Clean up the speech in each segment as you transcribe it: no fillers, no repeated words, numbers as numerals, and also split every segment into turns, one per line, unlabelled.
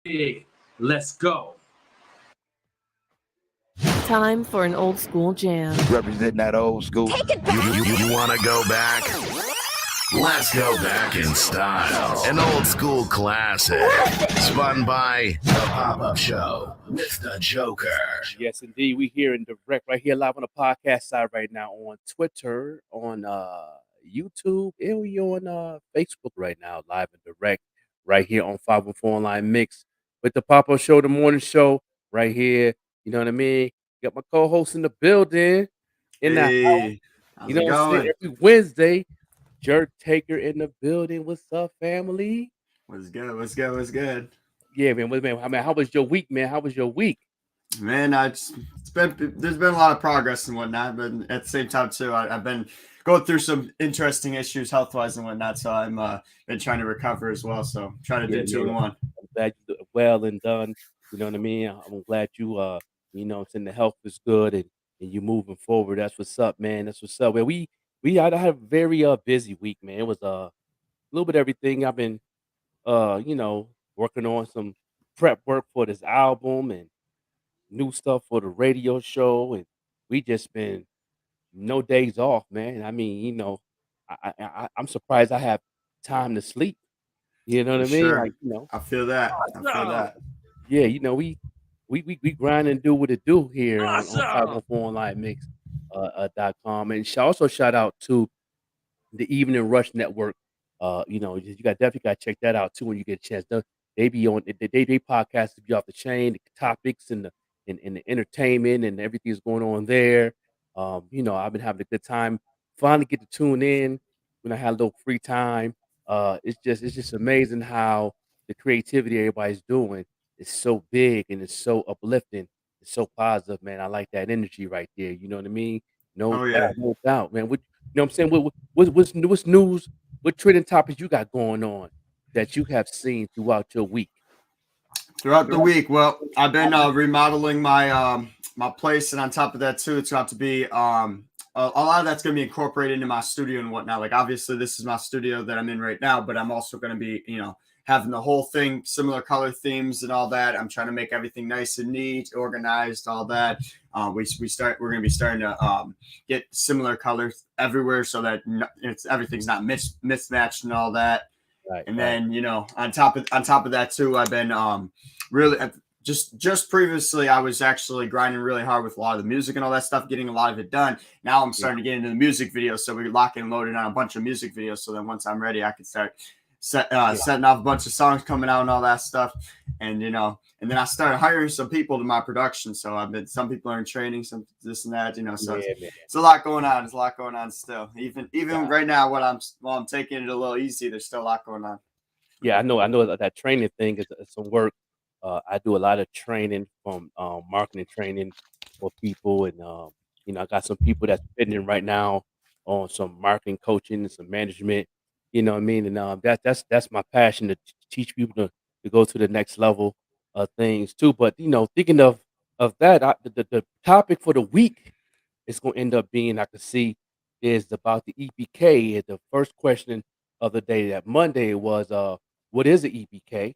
Big. Let's go.
Time for an old school jam.
Representing that old school.
You want to go back? Let's go back in style. An old school classic. Spun by The Pop-Up Show with the Joker.
Yes, indeed. We here in direct, right here live on the podcast side right now on Twitter, on YouTube, and we on Facebook right now, live and direct, right here on 514 Online Mix with the Pop-Up Show, the morning show, right here. You know what I mean? Got my co-host in the building, in the house.
Hey, how's
You know
it
what I'm saying?
going?
Every Wednesday, Jerk Taker in the building. What's up, family?
What's good? What's good? What's good?
Yeah, man. How was your week, man? How was your week?
Man, there's been a lot of progress and whatnot, but at the same time too, I've been going through some interesting issues health wise and whatnot. So I'm been trying to recover as well. So trying to do two in one.
I'm glad you did well and done. You know what I mean? I'm glad you you know, saying the health is good and you moving forward. That's what's up, man. That's what's up. Well, I had a very busy week, man. It was a little bit of everything. I've been you know, working on some prep work for this album and new stuff for the radio show, and we just been no days off, man. I mean, you know, I'm surprised I have time to sleep. You know
For
what I mean? Like,
sure.
you know,
I feel that. I feel that.
yeah, you know, we grind and do what it do here on
Awesome.
514 Online Mix .com. And also shout out to the Evening Rush Network. You know, you got definitely got to check that out too when you get a chance. They be on they podcast be off the chain, the topics and the entertainment and everything's going on there. You know, I've been having a good time. Finally get to tune in when I had a little free time. It's just amazing how the creativity everybody's doing is so big and it's so uplifting. It's so positive, man. I like that energy right there. You know what I mean? No
Oh yeah.
doubt, no doubt, man. You know what I'm saying? What's news? What trending topics you got going on that you have seen throughout your week?
Throughout the week, well, I've been remodeling my place, and on top of that too, it's got to be a lot of that's going to be incorporated into my studio and whatnot. Like obviously, this is my studio that I'm in right now, but I'm also going to be having the whole thing similar color themes and all that. I'm trying to make everything nice and neat, organized, all that. We're going to be starting to get similar colors everywhere so that everything's not mismatched and all that.
Right,
And
right.
then on top of that too, I've been really just previously I was actually grinding really hard with a lot of the music and all that stuff, getting a lot of it done. Now I'm starting to get into the music videos, so we're locking and loading on a bunch of music videos. So then once I'm ready, I can start setting off a bunch of songs coming out and all that stuff. And and then I started hiring some people to my production. So some people are in training, some this and that. So
Yeah, man.
it's a lot going on. There's a lot going on still. Even right now, while I'm taking it a little easy, there's still a lot going on.
Yeah, I know that training thing is some work. I do a lot of training from marketing training for people, and you know, I got some people that's fitting right now on some marketing coaching and some management. You know what I mean? And that's my passion to teach people to go to the next level of things too. But you know, thinking of that, the topic for the week is going to end up being I can see is about the EPK. And the first question of the day that Monday was what is the EPK?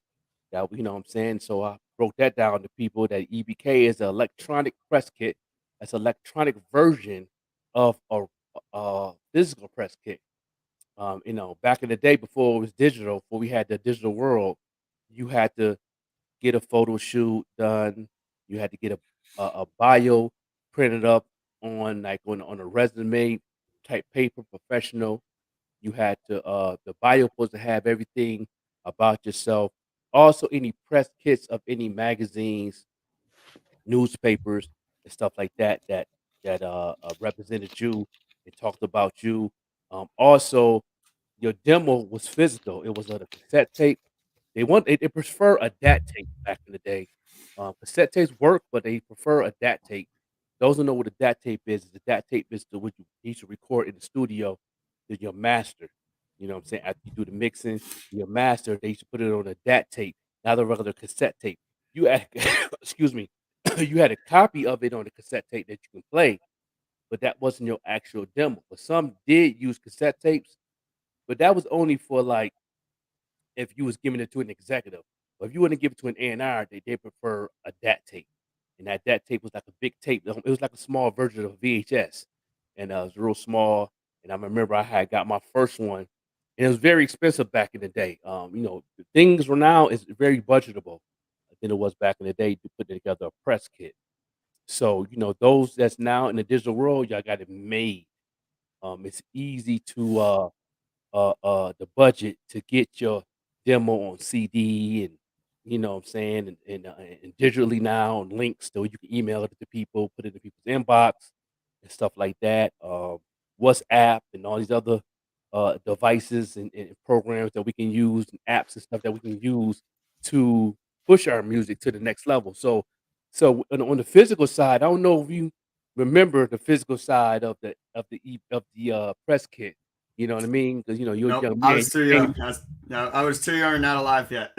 That you know what I'm saying. So I broke that down to people that EPK is an electronic press kit. That's an electronic version of a physical press kit. You know, back in the day before it was digital, before we had the digital world, you had to get a photo shoot done. You had to get a bio printed up on like on a resume type paper, professional. You had to the bio supposed to have everything about yourself. Also, any press kits of any magazines, newspapers, and stuff like that represented you and talked about you. Also, your demo was physical. It was on a cassette tape. They prefer a DAT tape back in the day. Cassette tapes work, but they prefer a DAT tape. Those who know what a DAT tape is the DAT tape is the what you need to record in the studio to your master. You know what I'm saying? After you do the mixing, your master, they used to put it on a DAT tape, not a regular cassette tape. You had, excuse me, you had a copy of it on the cassette tape that you can play, but that wasn't your actual demo. But some did use cassette tapes, but that was only for like if you was giving it to an executive. But if you want to give it to an A&R, they prefer a DAT tape, and that DAT tape was like a big tape. It was like a small version of VHS, and it was real small. And I remember I had got my first one, and it was very expensive back in the day. Things were now is very budgetable than it was back in the day to put together a press kit. So those that's now in the digital world, y'all got it made. It's easy to the budget to get your demo on CD, and what I'm saying, and digitally now on links, so you can email it to people, put it in people's inbox and stuff like that. WhatsApp and all these other devices and programs that we can use, and apps and stuff that we can use to push our music to the next level. So on the physical side, I don't know if you remember the physical side of the press kit. You know what I mean? Because you're a
Nope,
young
I
man.
was too young. I was too young and not alive yet.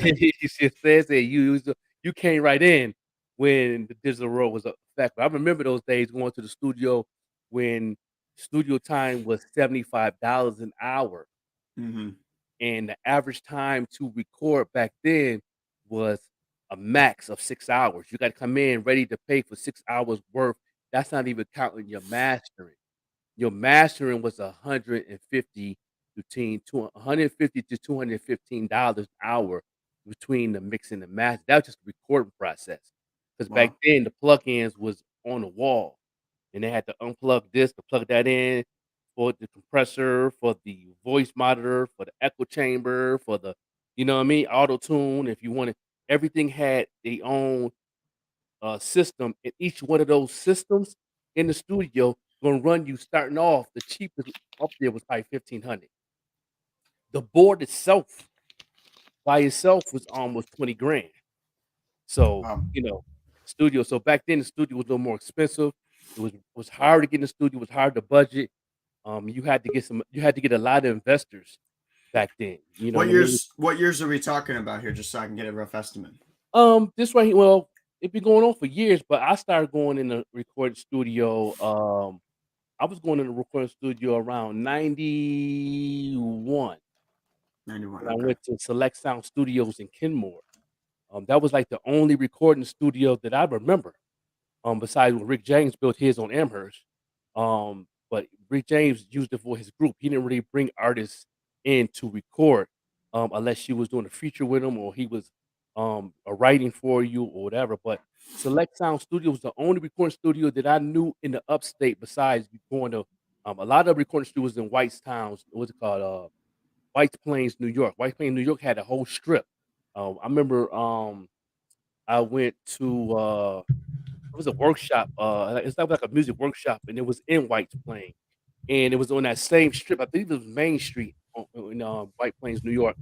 You says that you came right in when the digital world was a factor. I remember those days going to the studio when studio time was $75 an hour,
hmm
and the average time to record back then was a max of 6 hours. You got to come in ready to pay for 6 hours worth. That's not even counting your mastering. Your mastering was 150 between 150 to $215 an hour between the mix and the master. That was just the recording process. Because back
Wow.
then the plugins was on the wall, and they had to unplug this to plug that in for the compressor, for the voice monitor, for the echo chamber, for the auto tune. If you wanted, everything had their own system, and each one of those systems in the studio gonna run you starting off. The cheapest up there was probably 1,500. The board itself by itself was almost 20 grand. So
Wow.
studio. So back then the studio was a little more expensive. It was hard to get in the studio. It was hard to budget. You had to get a lot of investors back then. You know
What
what I mean?
years? What years are we talking about here? Just so I can get a rough estimate.
This right here, well, it's been going on for years, but I started going in the recording studio. I was going in the recording studio around 91
91.
when I
Okay.
went to Select Sound Studios in Kenmore. That was like the only recording studio that I remember. Besides when Rick James built his on Amherst. But Rick James used it for his group. He didn't really bring artists in to record, unless she was doing a feature with him or he was writing for you or whatever. But Select Sound Studio was the only recording studio that I knew in the upstate besides going to a lot of recording studios in Whitestown. What's it called? White Plains, New York. White Plains, New York had a whole strip. I remember I went to it was a workshop. It's like a music workshop, and it was in White Plains, and it was on that same strip. I think it was Main Street in White Plains, New York.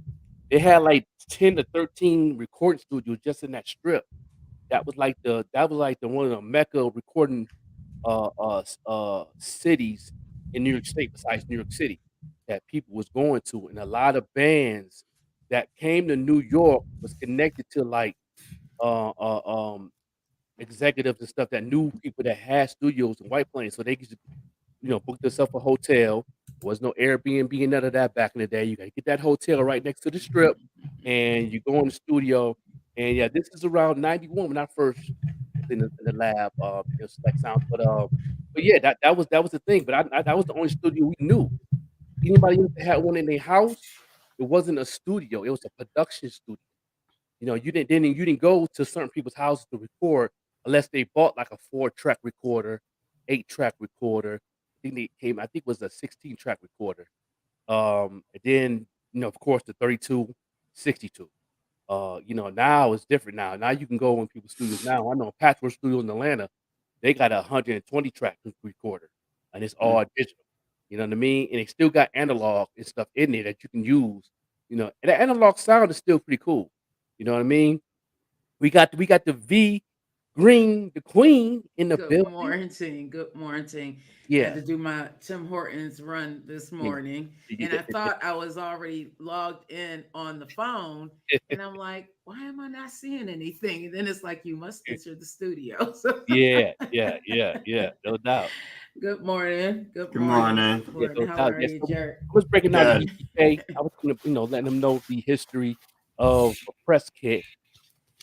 They had like 10 to 13 recording studios just in that strip. That was like the one of the mecca recording cities in New York State besides New York City that people was going to, and a lot of bands that came to New York was connected to like uh, uh, um, executives and stuff that knew people that had studios in White Plains, so they could book themselves a hotel. There was no Airbnb and none of that back in the day. You got to get that hotel right next to the strip, and you go in the studio. And yeah, this is around 91 when I first was in the lab, Select Sounds. But yeah, that was the thing. But that was the only studio we knew. Anybody else that had one in their house, it wasn't a studio. It was a production studio. You didn't go to certain people's houses to record unless they bought like a 4-track recorder, 8-track recorder. I think it was a 16-track recorder. And then, of course, the 32, 62. Now it's different now. Now you can go in people's studios now. I know a Patchwork Studio in Atlanta, they got a 120-track recorder, and it's all digital. You know what I mean? And they still got analog and stuff in there that you can use. And the analog sound is still pretty cool. You know what I mean? We got the V Green, the Queen in the
Good
building.
morning. Good morning. I
Yeah.
had to do my Tim Hortons run this morning, and I thought I was already logged in on the phone, and I'm like, why am I not seeing anything? And then it's like, you must enter the studio. So
Yeah. No doubt.
good morning. Good
Good
morning.
morning.
Good
Yeah,
morning.
no
How
doubt.
are
Yeah,
you,
so
Jerk?
I was breaking down
Good.
the EPK. I was letting them know the history of a press kit.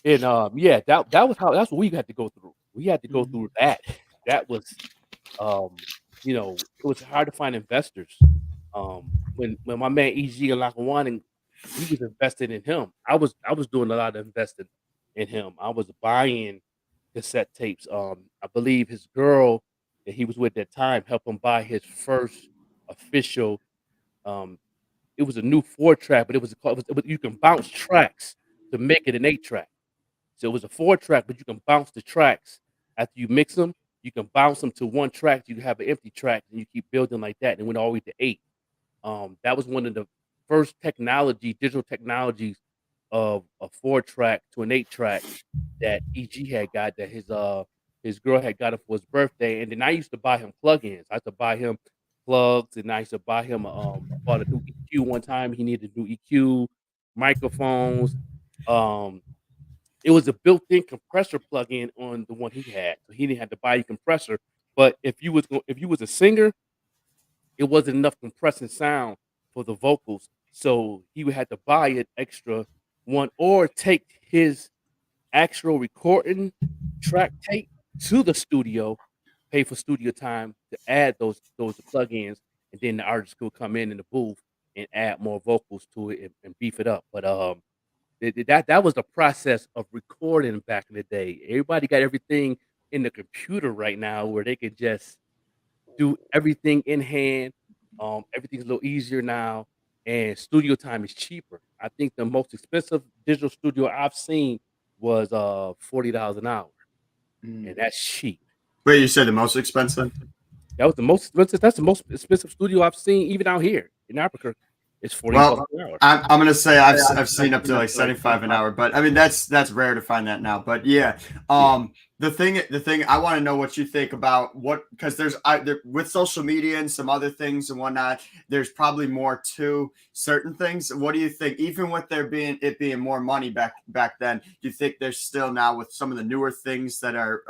And yeah, that's what we had to go through. We had to go
Mhm.
through that. That was it was hard to find investors. When my man EG and Lackawanna, we was invested in him. I was doing a lot of investing in him. I was buying cassette tapes. I believe his girl that he was with at that time helped him buy his first official. Um, it was a new 4-track, but you can bounce tracks to make it an 8-track. So it was a 4-track, but you can bounce the tracks after you mix them. You can bounce them to one track. You have an empty track, and you keep building like that, and it went all the way to 8. That was one of the first digital technologies of a 4-track to an 8-track that EG had got, that his girl had got him for his birthday. And then I used to buy him plugins. I used to buy him plugs, and I used to buy him bought a new EQ one time. He needed a new EQ, microphones. It was a built-in compressor plug-in on the one he had, so he didn't have to buy a compressor. But if you was a singer, it wasn't enough compressing sound for the vocals, so he would have to buy an extra one or take his actual recording track tape to the studio, pay for studio time to add those plugins, and then the artist could come in the booth and add more vocals to it and beef it up. But that was the process of recording back in the day. Everybody got everything in the computer right now where they can just do everything in hand. Everything's a little easier now, and studio time is cheaper. I think the most expensive digital studio I've seen was $40 an hour, and that's cheap.
Wait, you said the most expensive?
That was the most expensive. That's the most expensive studio I've seen, even out here in Albuquerque. It's $40
Well,
an hour.
I'm gonna say I've seen up to like 75 an hour, but I mean that's rare to find that now. But yeah, the thing I want to know what you think about because with social media and some other things and whatnot, there's probably more to certain things. What do you think? Even with it being more money back then, do you think there's still now with some of the newer things that are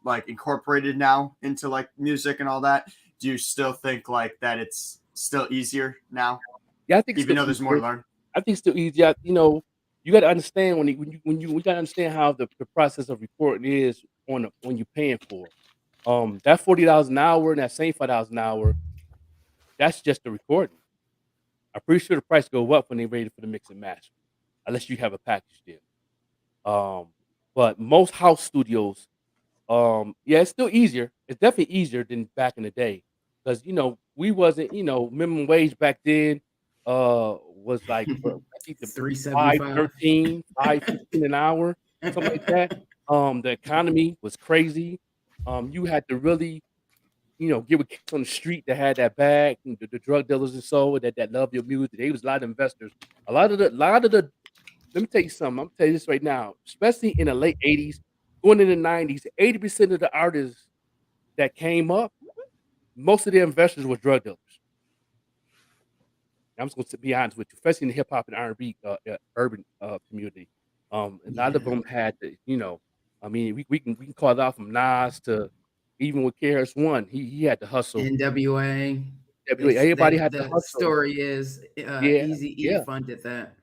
like incorporated now into like music and all that? Do you still think like that it's still easier now?
Yeah, I think
Even though there's more to learn.
I think it's still easy. You got to understand when you got to understand how the process of recording is when you're paying for it. That $40 an hour and that same $5 an hour, that's just the recording. I'm pretty sure the price go up when they're ready for the mix and master, unless you have a package deal. But most house studios, yeah, it's still easier. It's definitely easier than back in the day because we wasn't minimum wage back then. Was like I think the
$3.75.
5.13, 5.15 an hour, something like that. The economy was crazy. You had to really, give a kick on the street that had that bag, and the drug dealers and so that love your music. There was a lot of investors. A lot of the. Let me tell you something. I'm tell you this right now, especially in the late '80s, going in the '90s, 80% of the artists that came up, most of the investors were drug dealers. I'm just going to be honest with you, especially in the hip hop and R&B urban community. A lot of them had to, I mean, we can call it out from Nas to even with KRS One. He had to hustle.
NWA.
Everybody had to
The
hustle.
story is Eazy-E funded that.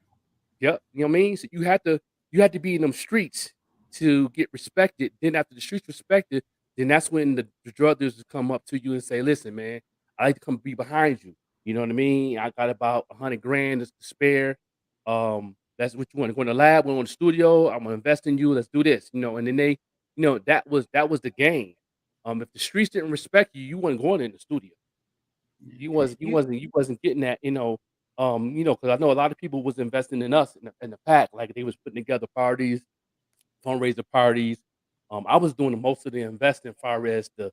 Yep, you know what I mean. So you had to be in them streets to get respected. Then after the streets respected, then that's when the drug dealers come up to you and say, "Listen, man, I like to come be behind you." You know what I mean? I got about $100,000 to spare. That's what you want to go in the lab, go in the studio. I'm gonna invest in you. Let's do this. And then they, that was the game. If the streets didn't respect you, you wasn't going in the studio. You wasn't getting that. Because I know a lot of people was investing in us in the pack, like they was putting together parties, fundraiser parties. I was doing most of the investing as far as the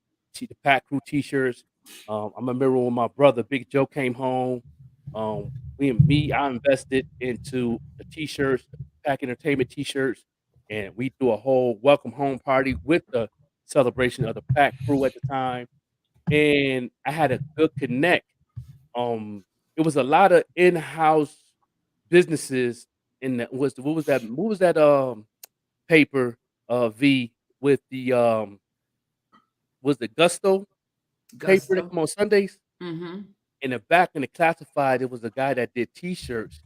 pack crew T-shirts. I remember when my brother Big Joe came home. I invested into the T-shirts, the Pack Entertainment T-shirts, and we do a whole welcome home party with the celebration of the pack crew at the time. And I had a good connect. It was a lot of in-house businesses in that what was that paper V with the was the Gusto paper that come on Sundays?
Mm-hmm.
In the back in the classified, it was a guy that did T-shirts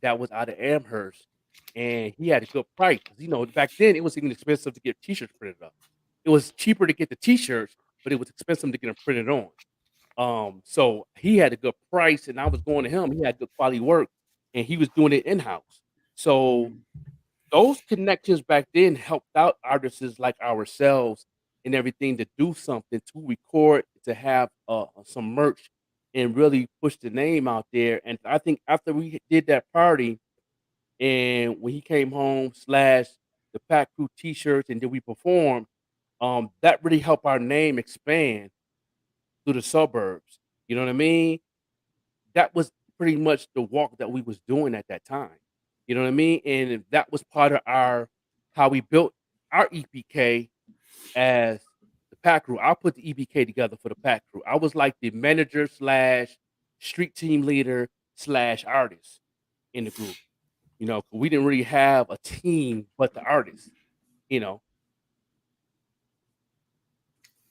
that was out of Amherst, and he had a good price. You know, back then it was even expensive to get T-shirts printed up. It was cheaper to get the T-shirts, but it was expensive to get them printed on. So he had a good price, and I was going to him. He had good quality work, and he was doing it in house. So those connections back then helped out artists like ourselves and everything to do something, to record, to have some merch, and really push the name out there. And I think after we did that party, and when he came home, slash the Pack Crew T-shirts, and then we performed, that really helped our name expand through the suburbs. You know what I mean? That was pretty much the walk that we was doing at that time. You know what I mean? And that was part of our how we built our EPK as the Pack Crew. I put the EPK together for the Pack Crew. I was like the manager slash street team leader slash artist in the group. You know, we didn't really have a team but the artists. You know,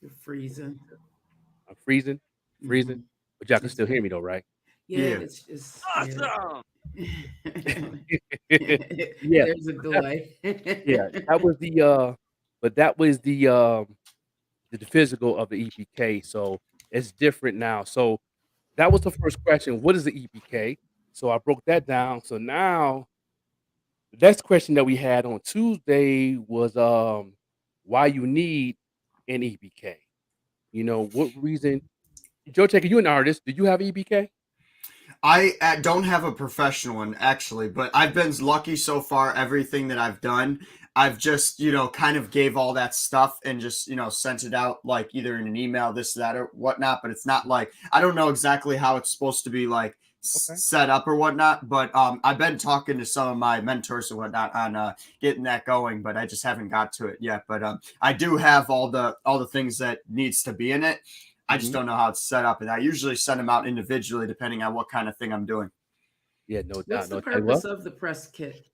You're freezing.
I'm freezing,
Mhm.
but y'all can still hear me though, right?
Yeah,
Yeah.
it's
Awesome. Yeah,
There's a delay.
yeah. That was the physical of the EPK. So it's different now. So that was the first question. What is the EPK? So I broke that down. So now the next question that we had on Tuesday was why you need an EPK. You know, what reason? Joe Taker, you an artist. Do you have EPK?
I don't have a professional one actually, but I've been lucky so far. Everything that I've done, I've just kind of gave all that stuff and just sent it out like either in an email, this, that, or whatnot. But it's not like I don't know exactly how it's supposed to be like
Okay.
set up or whatnot. But I've been talking to some of my mentors and whatnot on getting that going, but I just haven't got to it yet. But I do have all the things that needs to be in it. I just
Mhm.
don't know how it's set up, and I usually send them out individually depending on what kind of thing I'm doing.
Yeah, no
What's
doubt.
the
No doubt.
purpose of the press kit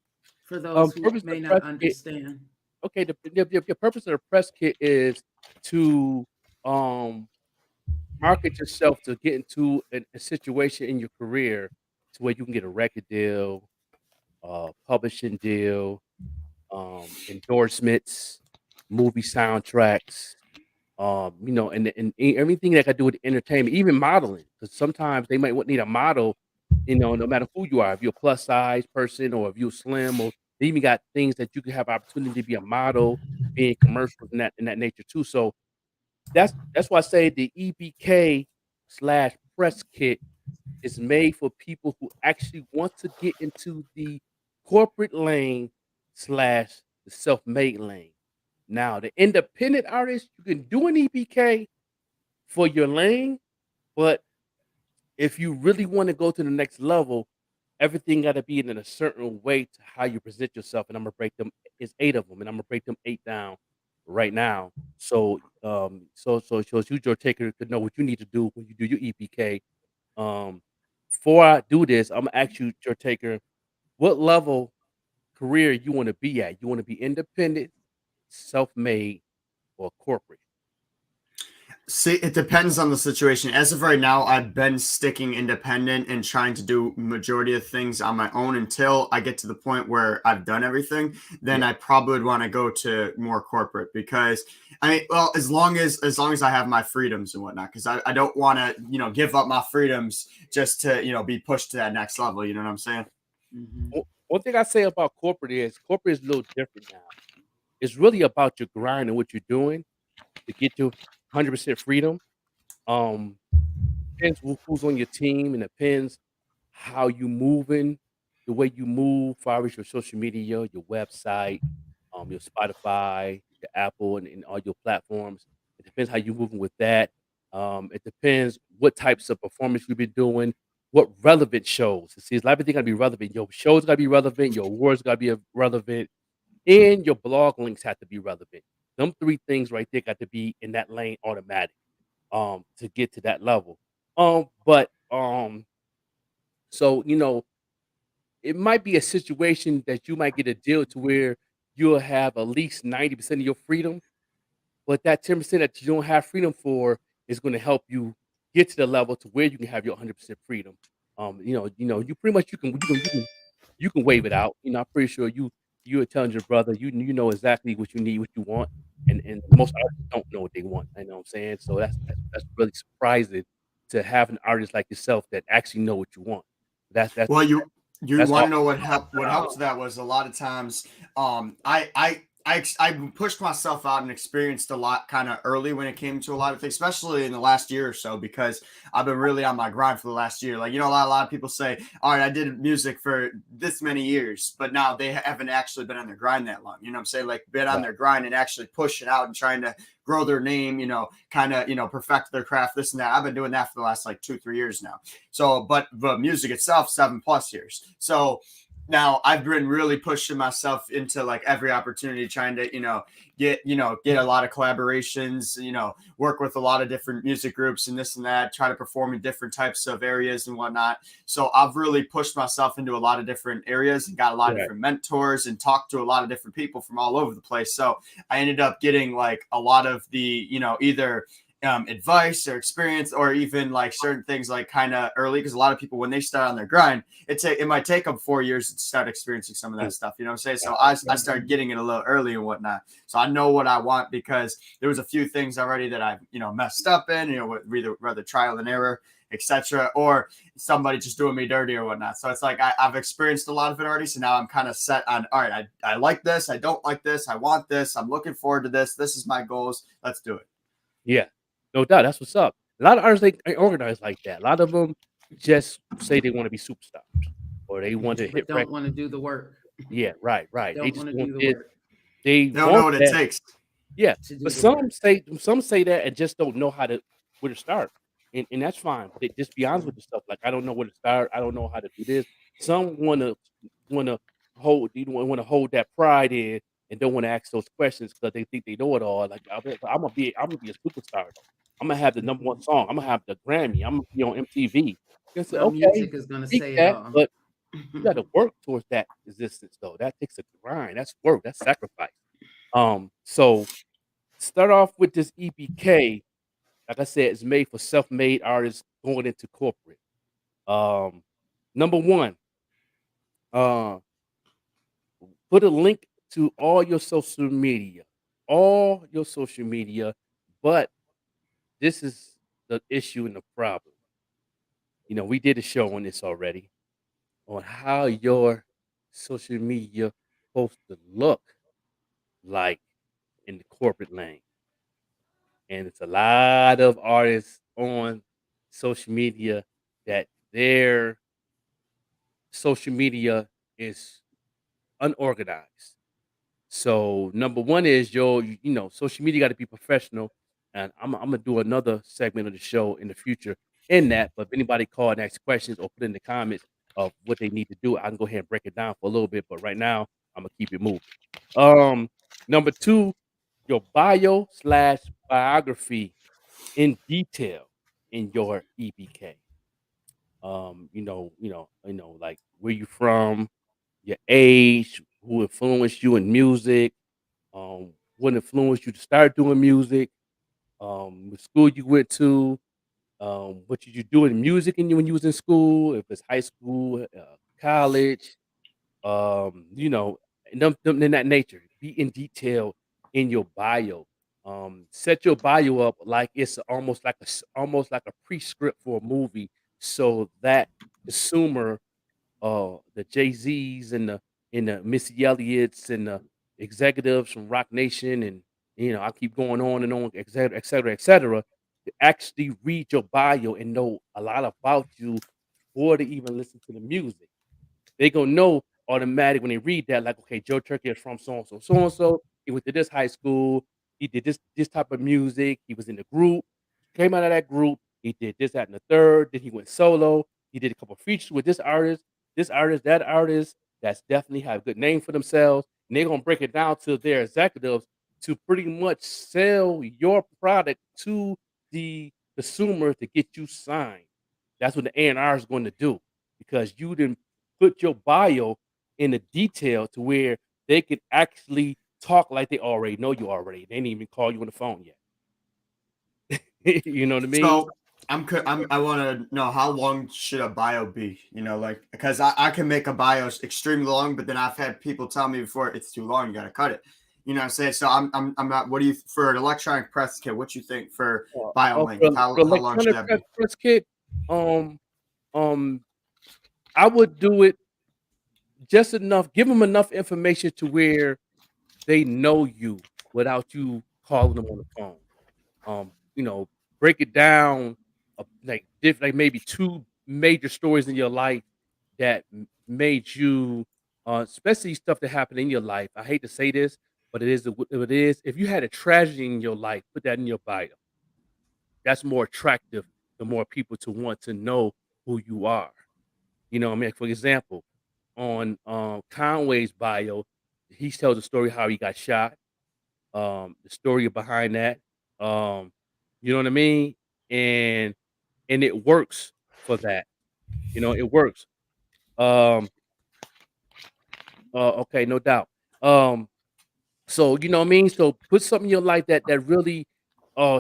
for those who
Purpose of
may
the
not
press kit.
understand?
Okay, the purpose of the press kit is to um market yourself to get into a situation in your career to where you can get a record deal, publishing deal, endorsements, movie soundtracks, and everything that got to do with entertainment, even modeling. Because sometimes they might need a model, no matter who you are, if you're a plus size person or if you're slim, or they even got things that you can have opportunity to be a model, be in commercials and that nature too. So that's why I say the EPK slash press kit is made for people who actually want to get into the corporate lane slash the self-made lane. Now, the independent artist, you can do an EPK for your lane, but if you really want to go to the next level, everything got to be in a certain way to how you present yourself. And I'm gonna break them. It's 8 of them, and I'm gonna break them 8 down right now. So you, Joe Taker, could know what you need to do when you do your EPK. Um, Before I do this, I'm gonna ask you, Joe Taker, what level career you want to be at? You want to be independent, self-made, or corporate?
See, it depends on the situation. As of right now, I've been sticking independent and trying to do majority of things on my own until I get to the point where I've done everything. Then I probably would want to go to more corporate because well, as long as I have my freedoms and whatnot, because I don't want to give up my freedoms just to be pushed to that next level. You know what I'm saying?
Mhm.
One thing I say about corporate is a little different now. It's really about your grind and what you're doing to get to 100% freedom. Um, Depends who's on your team, and depends how you moving, the way you move, far as your social media, your website, your Spotify, your Apple, and all your platforms. It depends how you moving with that. It depends what types of performance you've been doing, what relevant shows. See, it's everything gotta be relevant. Your shows gotta be relevant, your awards gotta be relevant, and your blog links have to be relevant. Them 3 things right there got to be in that lane automatic, to get to that level. But so it might be a situation that you might get a deal to where you'll have at least 90% of your freedom, but that 10% that you don't have freedom for is going to help you get to the level to where you can have your 100% freedom. You pretty much you can you can wave it out. I'm pretty sure you are telling your brother you know exactly what you need, what you want, and most artists don't know what they want. You know what I'm saying? So that's really surprising to have an artist like yourself that actually know what you want. That's
Well, you
that's
want
all.
to know what helps that was a lot of times I pushed myself out and experienced a lot kind of early when it came to a lot of things, especially in the last year or so, because I've been really on my grind for the last year. Like, a lot of people say, all right, I did music for this many years, but now they haven't actually been on their grind that long. You know what I'm saying? Like, been on their grind and actually pushing out and trying to grow their name, kind of, perfect their craft, this and that. I've been doing that for the last like 2-3 years now. So, but music itself, 7+ years. So now I've been really pushing myself into like every opportunity, trying to, get a lot of collaborations, work with a lot of different music groups and this and that, try to perform in different types of areas and whatnot. So I've really pushed myself into a lot of different areas and got a lot of different mentors and talked to a lot of different people from all over the place. So I ended up getting like a lot of the, either advice or experience, or even like certain things like kind of early, because a lot of people, when they start on their grind, it might take them 4 years to start experiencing some of that stuff. You know what I'm saying? So I started getting it a little early and whatnot. So I know what I want, because there was a few things already that I messed up in, rather trial and error, etc., or somebody just doing me dirty or whatnot. So it's like I've experienced a lot of it already. So now I'm kind of set on, all right, I like this, I don't like this, I want this, I'm looking forward to this. This is my goals. Let's do it.
Yeah, no doubt. That's what's up. A lot of artists ain't organized like that. A lot of them just say they want to be superstars or they want to
but
hit
don't
records.
want to do the work.
Yeah, right. They
Don't
just
want to
want
do the
it.
work
They
They don't know
want
what it
that.
takes.
Yeah,
to do
but
the
some
work.
say that and just don't know where to start, and that's fine. But just be honest with yourself. Like, I don't know where to start. I don't know how to do this. Some wanna want to hold that pride in and don't want to ask those questions because they think they know it all. Like, I'm gonna be a superstar. I'm gonna have the number one song. I'm gonna have the Grammy. I'm gonna be on MTV. You say,
Well,
okay,
music is going to
speak
say it
that,
all.
but you got to work towards that existence though. That takes a grind. That's work. That's sacrifice. So start off with this EPK. Like I said, it's made for self-made artists going into corporate. Number one, uh, put a link to all your social media, but this is the issue and the problem. We did a show on this already on how your social media supposed to look like in the corporate lane. And it's a lot of artists on social media that their social media is unorganized. So number one is social media got to be professional, and I'm gonna do another segment of the show in the future in that. But if anybody call and ask questions or put in the comments of what they need to do, I can go ahead and break it down for a little bit. But right now, I'm gonna keep it moving. Number two, your bio/biography in detail in your EPK. Like where you from, your age, who influenced you in music, what influenced you to start doing music, what school you went to, what did you do in music when you was in school, if it's high school, college, and them in that nature. Be in detail in your bio. Set your bio up like it's almost like a pre-script for a movie, so that consumer, the Jay-Z's and the Missy Elliott's and the executives from Rock Nation, and I keep going on and on, et cetera, et cetera, et cetera, to actually read your bio and know a lot about you before they even listen to the music. They gonna know automatic when they read that, like, okay, Joe Turkey is from so and so, so and so. He went to this high school. He did this type of music. He was in the group. Came out of that group. He did this, that, and the third. Then he went solo. He did a couple features with this artist, that artist. That's definitely have a good name for themselves. And they're gonna break it down to their executives to pretty much sell your product to the consumer to get you signed. That's what the A&R is going to do, because you didn't put your bio in the detail to where they can actually talk like they already know you already. They didn't even call you on the phone yet. You know what I mean?
I want to know, how long should a bio be? Like, because I can make a bio extremely long, but then I've had people tell me before it's too long, you got to cut it. You know what I'm saying? So I'm not. What do you, for an electronic press kit? What you think for bio length? How long should that be?
Press kit, um, um, I would do it just enough. Give them enough information to where they know you without you calling them on the phone. Break it down, like maybe 2 major stories in your life that made you, especially stuff that happened in your life. I hate to say this, but it is. If you had a tragedy in your life, put that in your bio. That's more attractive to more people to want to know who you are. You know what I mean? For example, on Conway's bio, he tells the story how he got shot, the story behind that. Um, you know what I mean? And it works for that. It works. Um, okay, no doubt. So you know what I mean? So put something in your life that really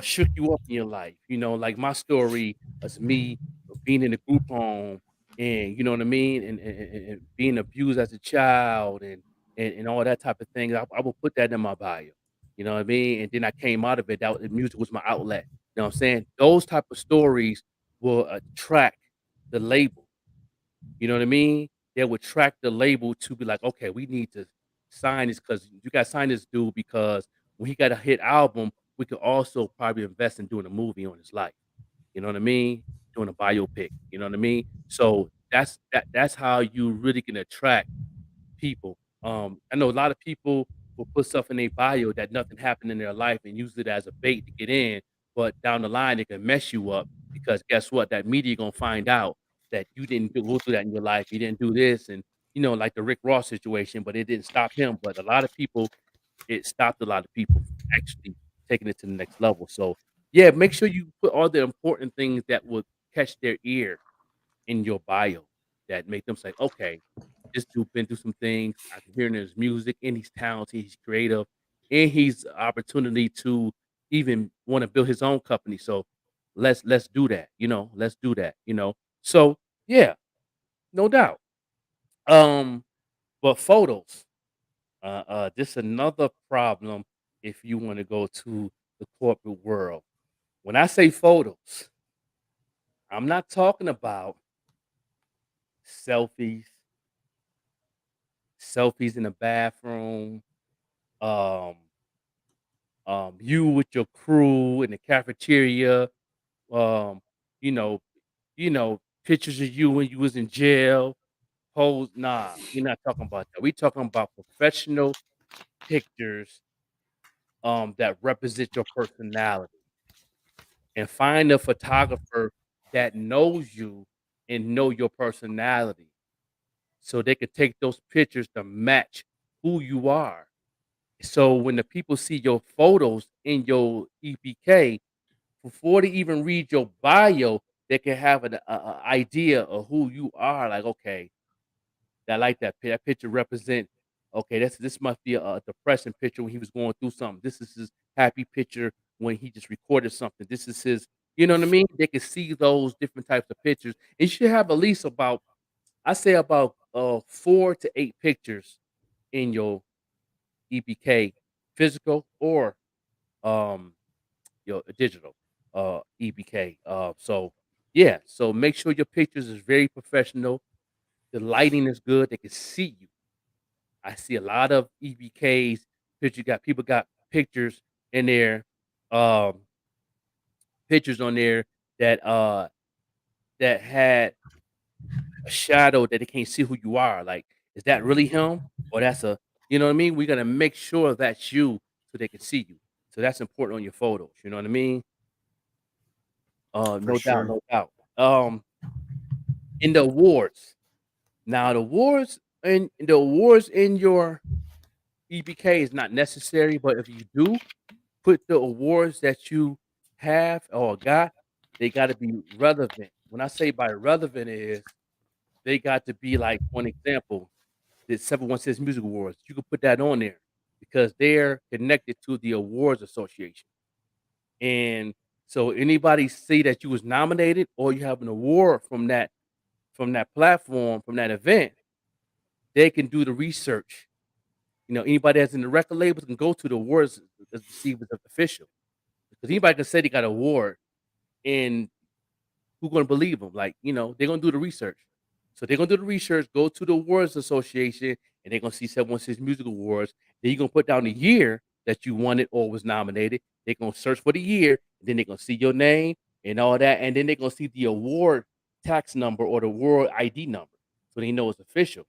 shook you up in your life. Like my story is me being in a group home, and you know what I mean, and being abused as a child, and all that type of thing. I will put that in my bio. You know what I mean? And then I came out of it. The music was my outlet. You know what I'm saying? Those type of stories will attract the label. You know what I mean? They would track the label to be like, okay, we need to sign this because you got to sign this dude because when he got a hit album, we could also probably invest in doing a movie on his life. You know what I mean? Doing a biopic. You know what I mean? So that's how you really can attract people. I know a lot of people will put stuff in their bio that nothing happened in their life and use it as a bait to get in, but down the line it can mess you up because guess what? That media gonna find out that you didn't go through that in your life. You didn't do this, and like the Rick Ross situation, but it didn't stop him. But a lot of people, it stopped a lot of people from actually taking it to the next level. So yeah, make sure you put all the important things that would catch their ear in your bio that make them say, okay, this dude been through some things. I can hear in his music, and he's talented, he's creative, and he's opportunity to even want to build his own company. So let's do that. Let's do that. So yeah, no doubt. Um, but photos, this another problem if you want to go to the corporate world. When I say photos, I'm not talking about selfies, selfies in the bathroom, um, you with your crew in the cafeteria, um, you know, pictures of you when you was in jail. Pose, nah, we're not talking about that. We talking about professional pictures, that represent your personality, and find a photographer that knows you and know your personality, so they could take those pictures to match who you are. So when the people see your photos in your EPK, before they even read your bio, they can have an idea of who you are. Like, okay, I like that. That picture represent. Okay, this must be a depression picture when he was going through something. This is his happy picture when he just recorded something. This is his. You know what I mean? They can see those different types of pictures. And you should have at least about, I say about 4 to 8 pictures in your EPK, physical or um your digital EPK. So yeah, so make sure your pictures is very professional. The lighting is good. They can see you. I see a lot of EBKs. People got pictures in there, um, pictures on there that had a shadow that they can't see who you are. Like, is that really him? Or that's a, you know what I mean? We gotta make sure that's you so they can see you. So that's important on your photos. You know what I mean?
For
No doubt,
sure.
no doubt. Um, in the awards. Now the awards in your EBK is not necessary, but if you do put the awards that you have or got, they got to be relevant. When I say by relevant is they got to be like, for an example, the 716 Music Awards. You can put that on there because they're connected to the awards association. And So anybody see that you was nominated or you have an award from that platform, from that event, they can do the research. You know, anybody that's in the record labels can go to the awards to see if it's official. Because anybody can say they got an award, and who's gonna believe them? Like, you know, they're gonna do the research. So they're gonna do the research, go to the awards association, and they're gonna see 716 Music Awards. Then you're gonna put down the year that you won it or was nominated. They're gonna search for the year, and then they're gonna see your name and all that, and then they're gonna see the award tax number or the award ID number, so they know it's official.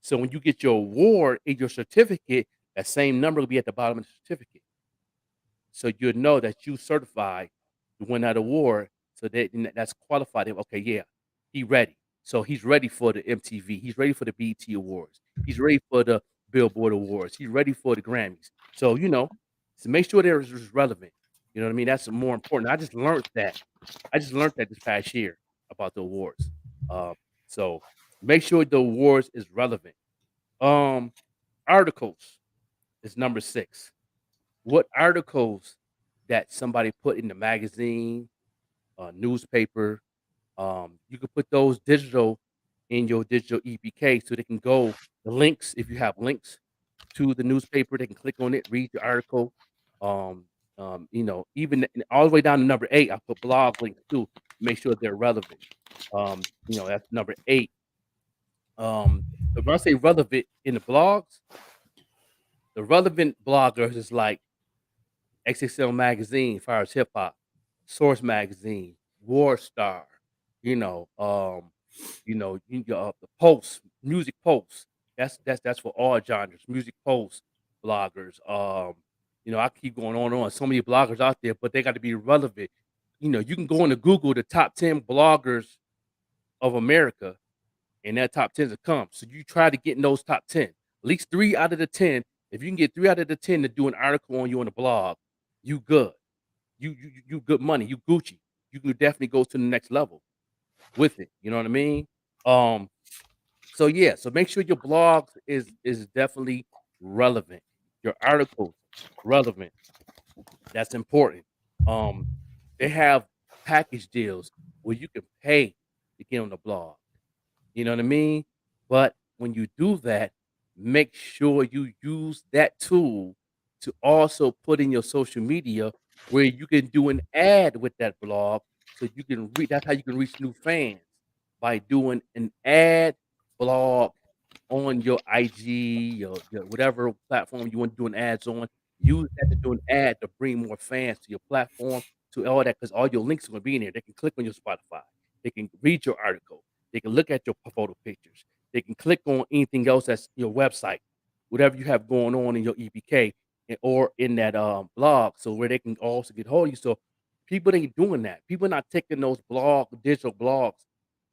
So when you get your award in your certificate, that same number will be at the bottom of the certificate. So you'll know that you certified to win that award. So that's qualified. Okay, yeah, he ready. So he's ready for the MTV. He's ready for the BET Awards. He's ready for the Billboard Awards. He's ready for the Grammys. So, you know, to make sure they're relevant. You know what I mean? That's more important. I just learned that this past year about the awards. So make sure the awards is relevant. Articles is number 6. What articles that somebody put in the magazine, newspaper, you can put those digital in your digital EPK so they can go the links. If you have links to the newspaper, they can click on it, read the article. You know, even all the way down to number 8, I put blog links too, make sure they're relevant. You know, that's number 8. When I say relevant in the blogs, the relevant bloggers is like XXL Magazine, Fire as Hip Hop, Source Magazine, War Star, you know, the Post, Music Post. That's for all genres. Music Post bloggers. You know, I keep going on and on. So many bloggers out there, but they got to be relevant. You know, you can go into Google the top 10 bloggers of America, and that top 10 will come. So you try to get in those top 10. At least 3 out of the 10. If you can get 3 out of the 10 to do an article on you on the blog, you good. You good money. You Gucci. You can definitely go to the next level with it. You know what I mean? So yeah. So make sure your blog is definitely relevant. Your articles relevant. That's important. They have package deals where you can pay to get on the blog. You know what I mean? But when you do that, make sure you use that tool to also put in your social media where you can do an ad with that blog so you can reach. That's how you can reach new fans, by doing an ad blog on your IG, your whatever platform you want to do an ads on. Use that to do an ad to bring more fans to your platform, to all that, because all your links are going to be in there. They can click on your Spotify. They can read your article. They can look at your photo pictures. They can click on anything else that's your website, whatever you have going on in your EPK or in that blog, so where they can also get hold of you. So people ain't doing that. People are not taking those digital blogs,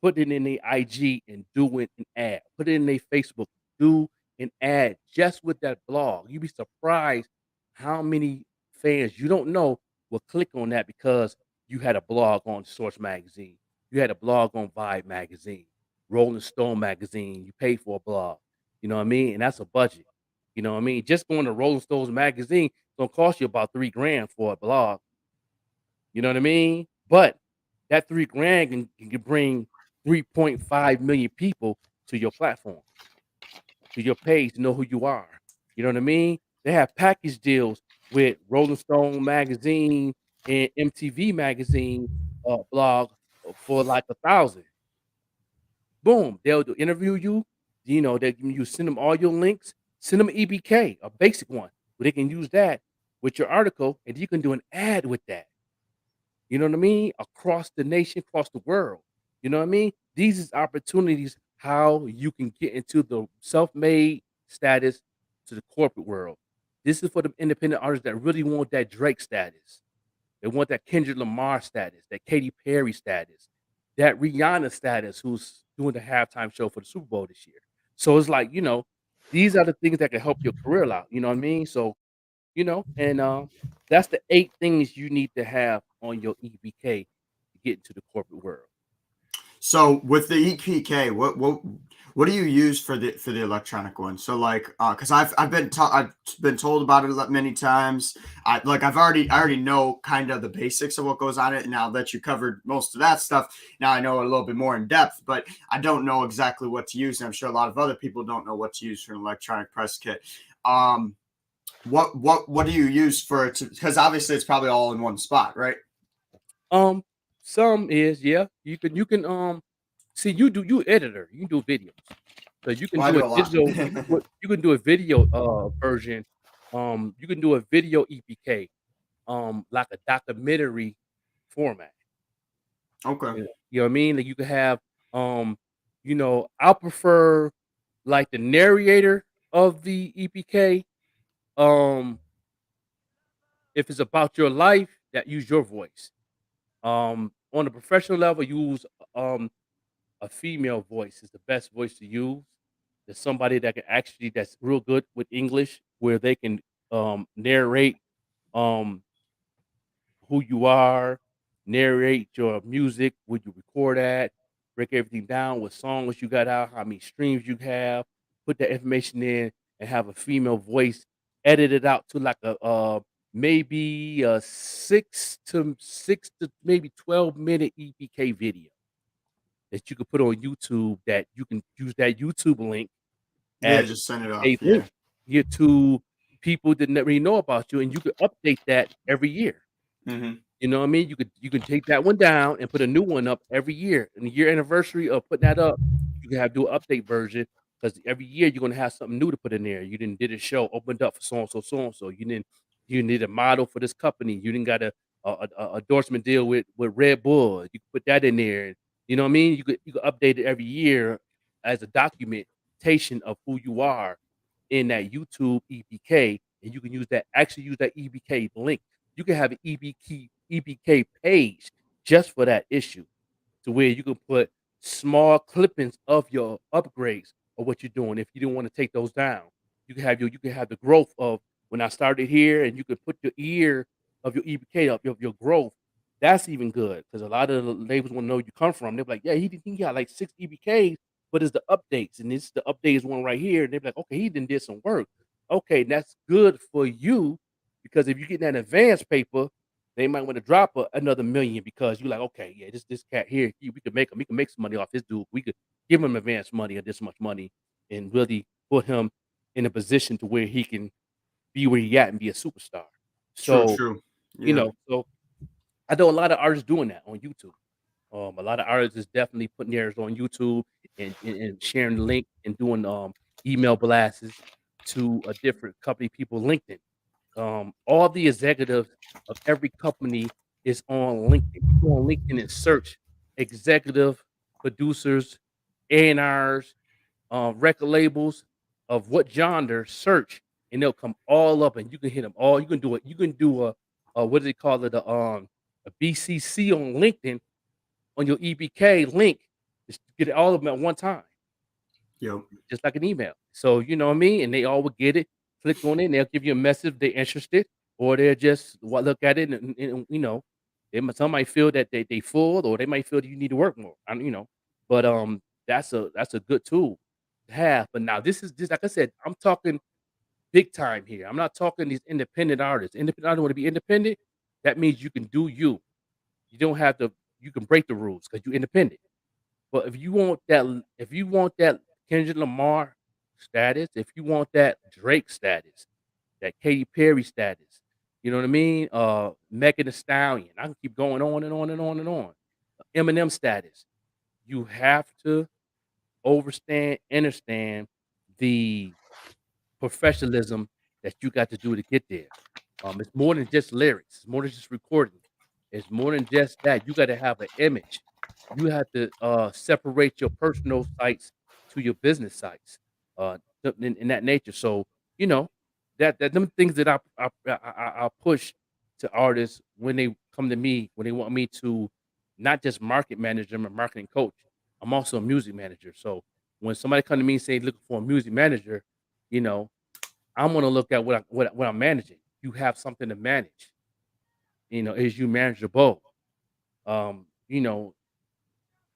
putting it in their IG and doing an ad. Put it in their Facebook, do an ad just with that blog. You'd be surprised how many fans you don't know will click on that because you had a blog on Source Magazine. You had a blog on Vibe Magazine, Rolling Stone Magazine. You pay for a blog. You know what I mean? And that's a budget. You know what I mean? Just going to Rolling Stones Magazine gonna cost you about $3,000 for a blog. You know what I mean? But that $3,000 can bring 3.5 million people to your platform, to your page, to know who you are. You know what I mean? They have package deals with Rolling Stone Magazine and MTV Magazine blog for like 1,000. Boom, they'll interview you. You know, you send them all your links. Send them an EBK, a basic one, where they can use that with your article, and you can do an ad with that. You know what I mean? Across the nation, across the world. You know what I mean? These is opportunities how you can get into the self-made status to the corporate world. This is for the independent artists that really want that Drake status. They want that Kendrick Lamar status, that Katy Perry status, that Rihanna status, who's doing the halftime show for the Super Bowl this year. So it's like, you know, these are the things that can help your career out. You know what I mean? So, you know, and that's the 8 things you need to have on your EPK to get into the corporate world.
So with the EPK, What do you use for the electronic one? So like, because I've been told about it many times. I already know kind of the basics of what goes on it. And now that you covered most of that stuff, now I know a little bit more in depth. But I don't know exactly what to use, and I'm sure a lot of other people don't know what to use for an electronic press kit. What do you use for it? Because obviously it's probably all in one spot, right?
Some is you can see you editor, you can do videos. So you can
Well, I
do
do a
a
lot.
digital you can do a video version. You can do a video EPK, like a documentary format.
Okay.
You know what I mean? Like you can have I prefer like the narrator of the EPK. Um, if it's about your life, that use your voice. On a professional level, use um a female voice is the best voice to use. There's somebody that can actually that's real good with English, where they can narrate um who you are, narrate your music, where you record at, break everything down, what songs you got out, how many streams you have, put that information in, and have a female voice edit it out to like a maybe a 6 to maybe 12-minute EPK video that you could put on YouTube, that you can use that YouTube link
Yeah,
as
just send it off.
a
Yeah.
link here to people that never even know about you, and you could update that every year.
Mm-hmm.
You know what I mean? You can take that one down and put a new one up every year. And the year anniversary of putting that up, you can do an update version, because every year you're gonna have something new to put in there. You didn't did a show opened up for so and so, so and so. You need a model for this company. You didn't got a endorsement deal with Red Bull. You can put that in there. You know what I mean? You could update it every year as a documentation of who you are in that YouTube EPK, and you can use that EPK link. You can have an EPK page just for that issue, to where you can put small clippings of your upgrades or what you're doing. If you didn't want to take those down, you can have the growth of when I started here, and you can put your year of your EPK up, your growth. That's even good, because a lot of the labels want to know where you come from. They're like, yeah, he got like 6 EPKs, but it's the updates, and this the update is one right here. And they're like, okay, he did some work. Okay, that's good for you, because if you get that advanced paper, they might want to drop another million, because you're like, okay, yeah, this cat here, we can make some money off this dude. We could give him advance money or this much money, and really put him in a position to where he can be where he at and be a superstar. So,
True. Yeah.
so I know a lot of artists doing that on YouTube. A lot of artists is definitely putting theirs on YouTube, and sharing the link, and doing email blasts to a different company people LinkedIn. All the executives of every company is on LinkedIn. You go on LinkedIn and search executive producers, A&Rs, record labels of what genre, search, and they'll come all up, and you can hit them all. You can do it. You can do a what do they call it? A BCC on LinkedIn on your EBK link. Just get it all of them at one time,
Yep.
just like an email. So you know what I mean? And they all would get it, click on it, and they'll give you a message if they're interested, or they'll just look at it, and some might feel that they full, or they might feel that you need to work more. But that's a good tool to have. But now this like I said, I'm talking big time here. I'm not talking these independent artists. Independent artists want to be independent. That means you can do you. You don't have to. You can break the rules because you're independent. But if you want that Kendrick Lamar status, if you want that Drake status, that Katy Perry status, you know what I mean? Megan Thee Stallion. I can keep going on and on and on and on. Eminem status. You have to understand the professionalism that you got to do to get there. It's more than just lyrics. It's more than just recording. It's more than just that. You got to have an image. You have to separate your personal sites to your business sites, in that nature. So that them things that I push to artists when they come to me, when they want me to not just market manage them or marketing coach. I'm also a music manager. So when somebody come to me and say looking for a music manager, you know, I'm gonna look at what I'm managing. You have something to manage. Is you manageable? Um, you know,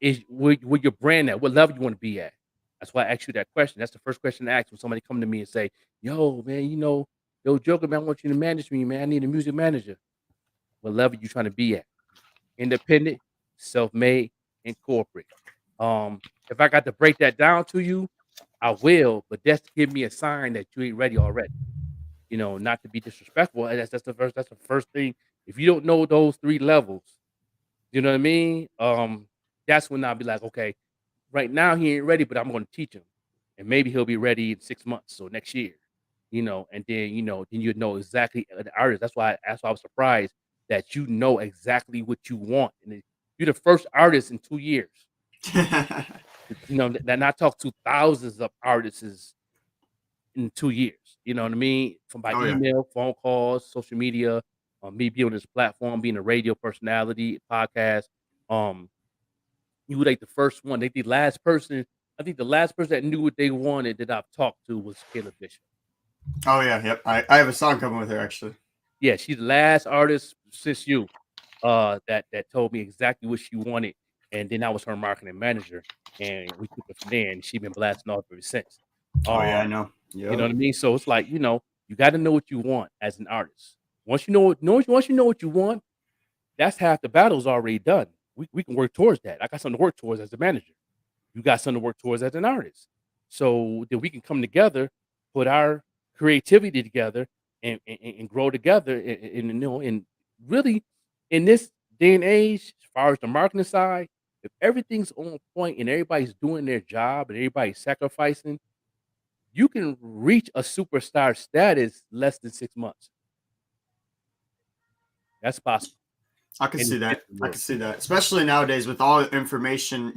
is where your brand at? What level you want to be at? That's why I asked you that question. That's the first question I ask when somebody come to me and say, "Yo, man, yo, Joker, man, I want you to manage me, man. I need a music manager." What level you trying to be at? Independent, self-made, and corporate. If I got to break that down to you, I will, but that's to give me a sign that you ain't ready already. Not to be disrespectful. And that's the first thing. If you don't know those 3 levels, you know what I mean? That's when I'll be like, okay, right now he ain't ready, but I'm going to teach him, and maybe he'll be ready in 6 months or next year. And then you know exactly the artist. That's why I was surprised that you know exactly what you want, and you're the first artist in 2 years. That I talked to thousands of artists in 2 years. You know what I mean? From by
Oh, yeah.
email, phone calls, social media, me being on this platform, being a radio personality, podcast. You were like the first one. I think the last person that knew what they wanted that I've talked to was Caleb Bishop.
Oh yeah, yep. I have a song coming with her actually.
Yeah, she's the last artist since you that told me exactly what she wanted, and then I was her marketing manager, and we took it from there, and she's been blasting off ever since.
Oh yeah, I know.
You know what I mean? So it's like, you got to know what you want as an artist. Once you know what you want, that's half the battle's already done. We can work towards that. I got something to work towards as a manager. You got something to work towards as an artist. So then we can come together, put our creativity together, and grow together. And really, in this day and age, as far as the marketing side, if everything's on point and everybody's doing their job and everybody's sacrificing, you can reach a superstar status less than 6 months. That's possible.
I can see that. Especially nowadays with all information,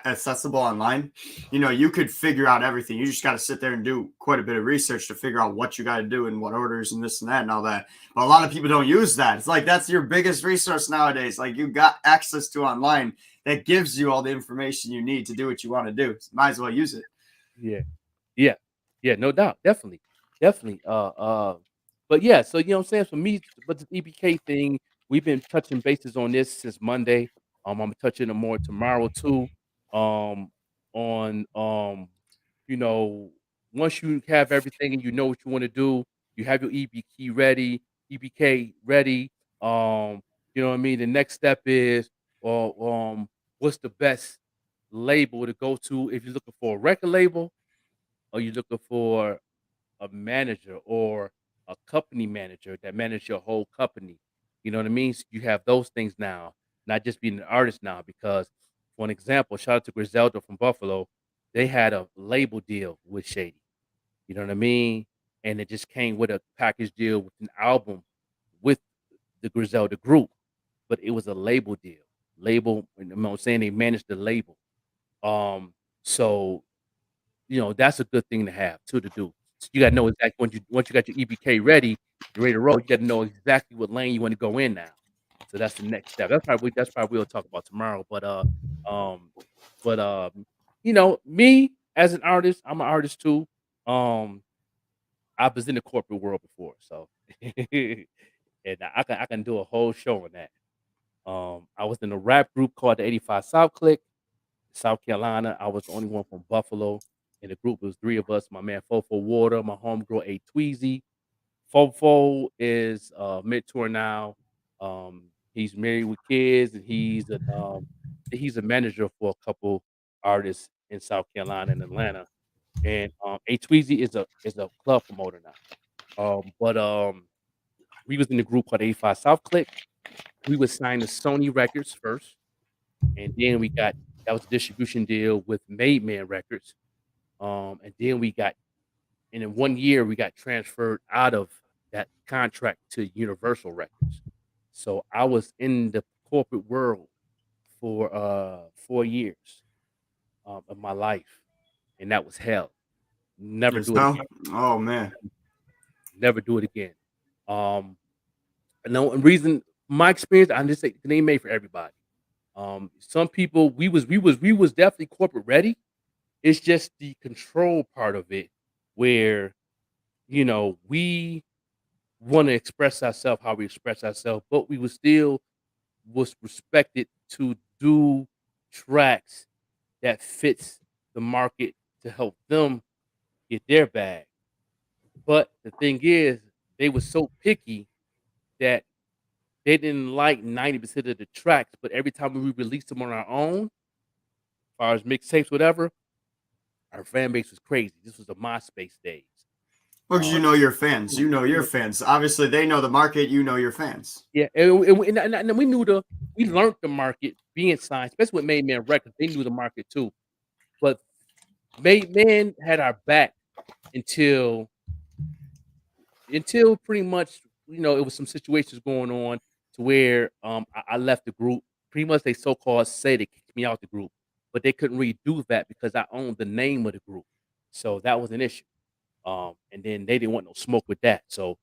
accessible online. You could figure out everything. You just got to sit there and do quite a bit of research to figure out what you got to do and what orders and this and that and all that. But a lot of people don't use that. It's like that's your biggest resource nowadays. Like you got access to online that gives you all the information you need to do what you want to do. So might as well use it.
Yeah, no doubt. Definitely. But yeah, so what I'm saying, for me, but the EBK thing, we've been touching bases on this since Monday. I'm gonna touch it more tomorrow too. On once you have everything and you know what you want to do, you have your EBK ready. You know what I mean? The next step is what's the best label to go to if you're looking for a record label, or you're looking for a manager or a company manager that manages your whole company. You know what I mean? So you have those things now, not just being an artist now. Because, for an example, shout out to Griselda from Buffalo. They had a label deal with Shady. You know what I mean? And it just came with a package deal with an album with the Griselda group, but it was a label deal. I'm saying they managed the label. So that's a good thing to have too, to do. So you gotta know exactly once you got your EBK ready, you're ready to roll. You gotta know exactly what lane you want to go in now. So that's the next step. That's probably we'll talk about tomorrow. But me as an artist, I'm an artist too. I was in the corporate world before, so and I can do a whole show on that. I was in a rap group called the 85 South Click, South Carolina. I was the only one from Buffalo. In the group, it was 3 of us. My man Fofo Water, my homegirl A Tweezy. Fofo is mentor now. He's married with kids, and he's a manager for a couple artists in South Carolina and Atlanta. And A Tweezy is a club promoter now. We was in the group called 85 South Click. We was signed to Sony Records first, and then that was a distribution deal with Made Man Records. And then in 1 year, we got transferred out of that contract to Universal Records. So I was in the corporate world for 4 years of my life, and that was hell. Never do it again.
Oh man,
never do it again. No reason. My experience, I just say it ain't made for everybody. Some people, we was definitely corporate ready. It's just the control part of it where, we want to express ourselves how we express ourselves, but we was respected to do tracks that fits the market to help them get their bag. But the thing is, they were so picky that they didn't like 90% of the tracks, but every time we released them on our own, as far as mixtapes, whatever, our fan base was crazy. This was the MySpace days.
Well, because you know your fans. You know your fans. Obviously, they know the market. You know your fans.
Yeah, and we learned the market being signed, especially with Made Man Records. They knew the market too, but Made Man had our back until pretty much it was some situations going on to where I left the group. Pretty much they so-called say they kicked me out the group, but they couldn't really do that because I owned the name of the group, so that was an issue. And then they didn't want no smoke with that, so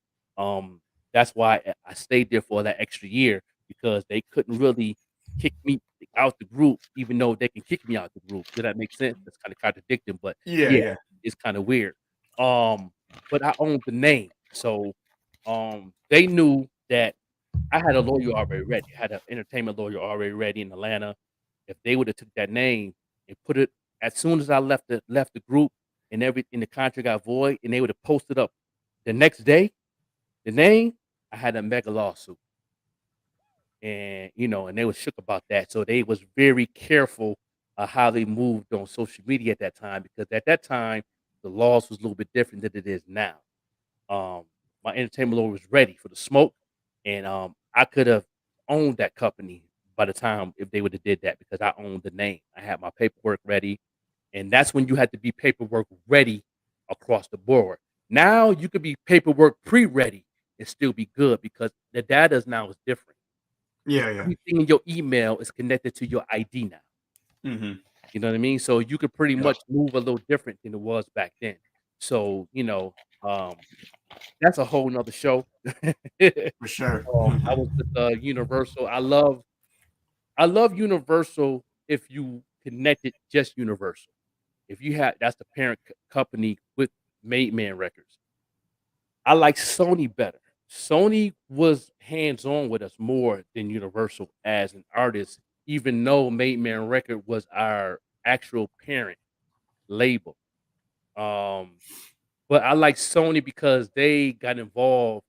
that's why I stayed there for that extra year because they couldn't really kick me out the group, even though they can kick me out the group. Does that make sense? That's kind of contradicting, but
Yeah.
it's kind of weird. But I owned the name, so they knew that I had a lawyer already ready. I had an entertainment lawyer already ready in Atlanta. If they would have took that name and put it as soon as I left the group and the contract got void, and they would have posted up the next day the name, I had a mega lawsuit. And and they were shook about that. So they was very careful how they moved on social media at that time because at that time the laws was a little bit different than it is now. My entertainment lawyer was ready for the smoke, and I could have owned that company by the time if they would have did that because I owned the name. I had my paperwork ready, and that's when you had to be paperwork ready across the board. Now you could be paperwork pre-ready and still be good because the data now is different.
Yeah.
Everything in your email is connected to your ID now.
Mm-hmm.
You know what I mean? So you could pretty much move a little different than it was back then. So that's a whole nother show.
For sure.
I was with Universal. I love Universal if you connected just Universal. If you had that's the parent company with Made Man Records. I like Sony better. Sony was hands-on with us more than Universal as an artist, even though Made Man Record was our actual parent label. But I like Sony because they got involved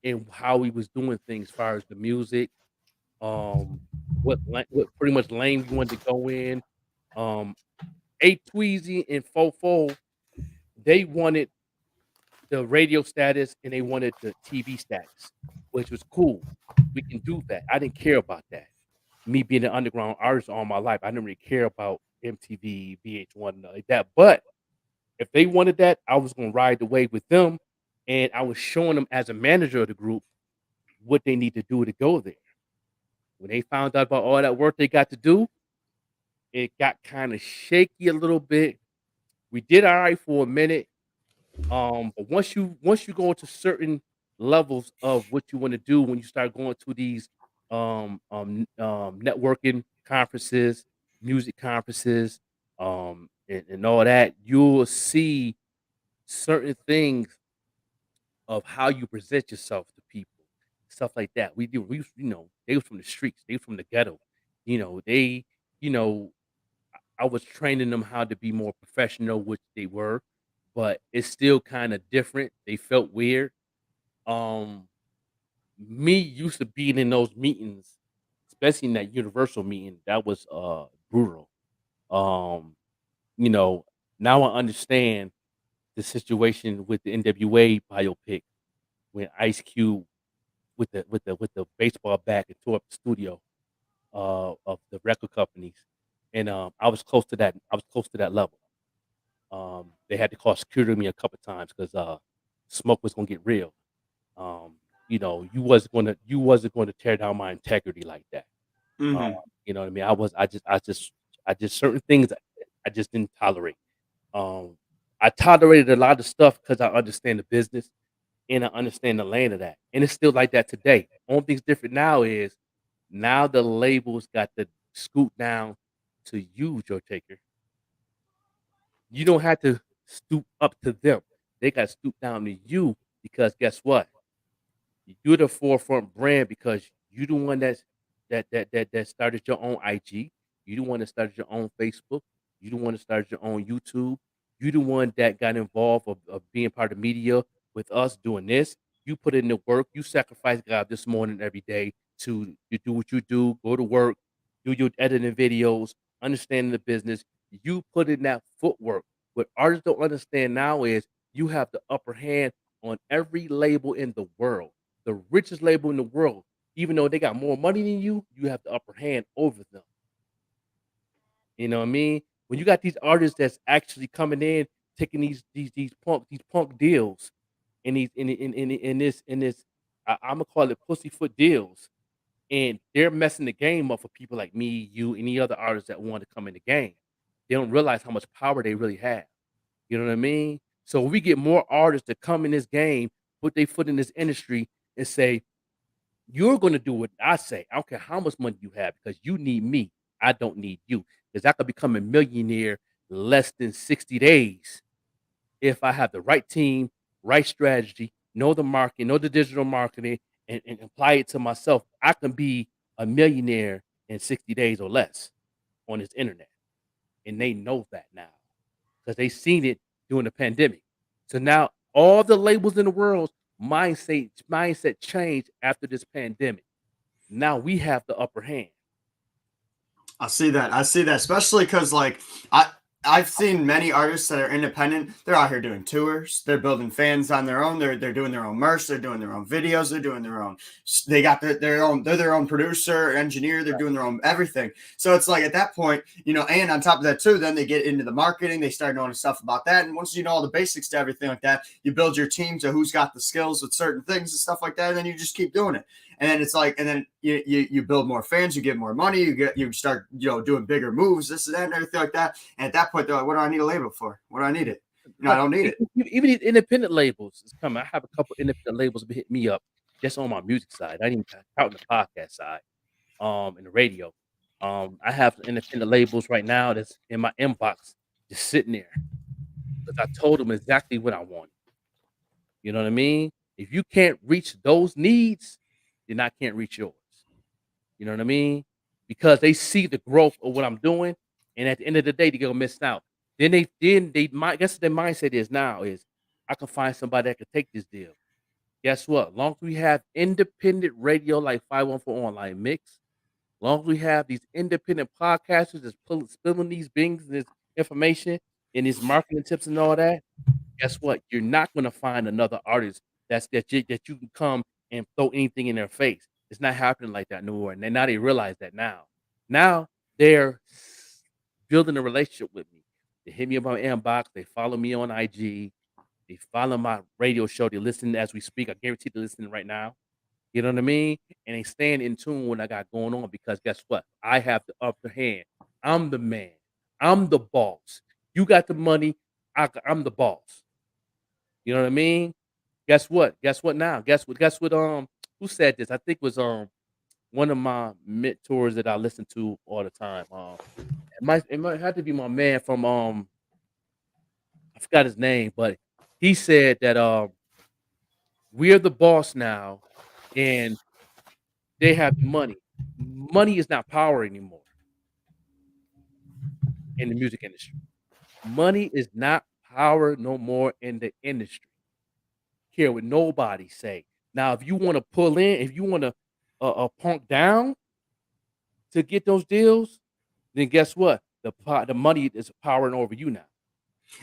in how we was doing things as far as the music, what pretty much lane we wanted to go in. A Tweezy and Fofo, they wanted the radio status and they wanted the TV status, which was cool. We can do that. I didn't care about that. Me being an underground artist all my life, I didn't really care about MTV, VH1, like that. But if they wanted that, I was gonna ride the wave with them, and I was showing them as a manager of the group what they need to do to go there. When they found out about all that work they got to do, it got kind of shaky a little bit. We did all right for a minute. But once you go into certain levels of what you want to do, when you start going to these networking conferences, music conferences, and all that, you'll see certain things of how you present yourself to people, stuff like that. They was from the streets, they was from the ghetto, they, you know, I was training them how to be more professional, which they were, but it's still kind of different. They felt weird. Um, Me used to being in those meetings, especially in that Universal meeting, that was brutal. Um, you know, Now I understand the situation with the NWA biopic when Ice Cube with the baseball bat and tore up the studio of the record companies, and I was close to that. I was close to that level. They had to call security on me a couple times because smoke was gonna get real. Um, you wasn't going to tear down my integrity like that. Uh,
Mm-hmm.
you know what I mean? I just certain things I just didn't tolerate. Um, I tolerated a lot of stuff because I understand the business and I understand the lane of that, and it's still like that today. Only thing's different now is now the labels got to scoot down to you, Joe Taker. You don't have to stoop up to them. They got to stoop down to you because guess what? You're the forefront brand because you the one that started your own IG. You the one that started your own Facebook. You the one that started your own YouTube. You the one that got involved of being part of the media with us doing this. You put in the work. You sacrifice God this morning every day to you do what you do. Go to work. Do your editing videos. Understanding the business. You put in that footwork. What artists don't understand now is you have the upper hand on every label in the world. The richest label in the world, even though they got more money than you have the upper hand over them. You know what I mean? When you got these artists that's actually coming in, taking these punk deals in these in this I'm gonna call it pussyfoot deals, and they're messing the game up for people like me, you, any other artists that want to come in the game. They don't realize how much power they really have. You know what I mean? So we get more artists to come in this game, put their foot in this industry, and say, "You're going to do what I say. I don't care how much money you have because you need me. I don't need you because I could become a millionaire less than 60 days if I have the right team, right strategy, know the market, know the digital marketing, and apply it to myself. I can be a millionaire in 60 days or less on this internet." And they know that now because they seen it during the pandemic. So now all the labels in the world mindset changed after this pandemic. Now we have the upper hand.
I see that, especially because like I've seen many artists that are independent. They're out here doing tours. They're building fans on their own. They're doing their own merch. They're doing their own videos. They're doing their own. They got their own. They're their own producer, engineer. They're doing their own everything. So it's like at that point, and on top of that too, then they get into the marketing. They start knowing stuff about that. And once you know all the basics to everything like that, you build your team to who's got the skills with certain things and stuff like that. And then you just keep doing it. And then it's like, and then you build more fans, you get more money, you start doing bigger moves, this and that, and everything like that. And at that point, they're like, what do I need a label for? What do I need it? I don't need it.
Even these independent labels is coming. I have a couple independent labels hit me up just on my music side. I didn't even count the podcast side, and the radio. I have independent labels right now that's in my inbox, just sitting there because I told them exactly what I wanted. You know what I mean? If you can't reach those needs, then I can't reach yours. You know what I mean? Because they see the growth of what I'm doing, and at the end of the day, they're gonna miss out. Then I guess their mindset is now is I can find somebody that can take this deal. Guess what? As long as we have independent radio like 514 Online Mix, as long as we have these independent podcasters that's spilling these things, this information, and these marketing tips and all that, guess what? You're not gonna find another artist that you can come and throw anything in their face. It's not happening like that no more. And now they realize that now. Now they're building a relationship with me. They hit me up on my inbox. They follow me on IG. They follow my radio show. They listen as we speak. I guarantee they're listening right now. You know what I mean? And they staying in tune with what I got going on because guess what? I have the upper hand. I'm the man. I'm the boss. You got the money. I'm the boss. You know what I mean? Guess what? Guess what now? Guess what? Who said this? I think it was one of my mentors that I listen to all the time. It might have to be my man from I forgot his name, but he said that we're the boss now and they have money. Money is not power anymore in the music industry. Money is not power no more in the industry. Care what nobody say. Now, if you want to pull in, if you want to punk down to get those deals, then guess what? The money is powering over you now.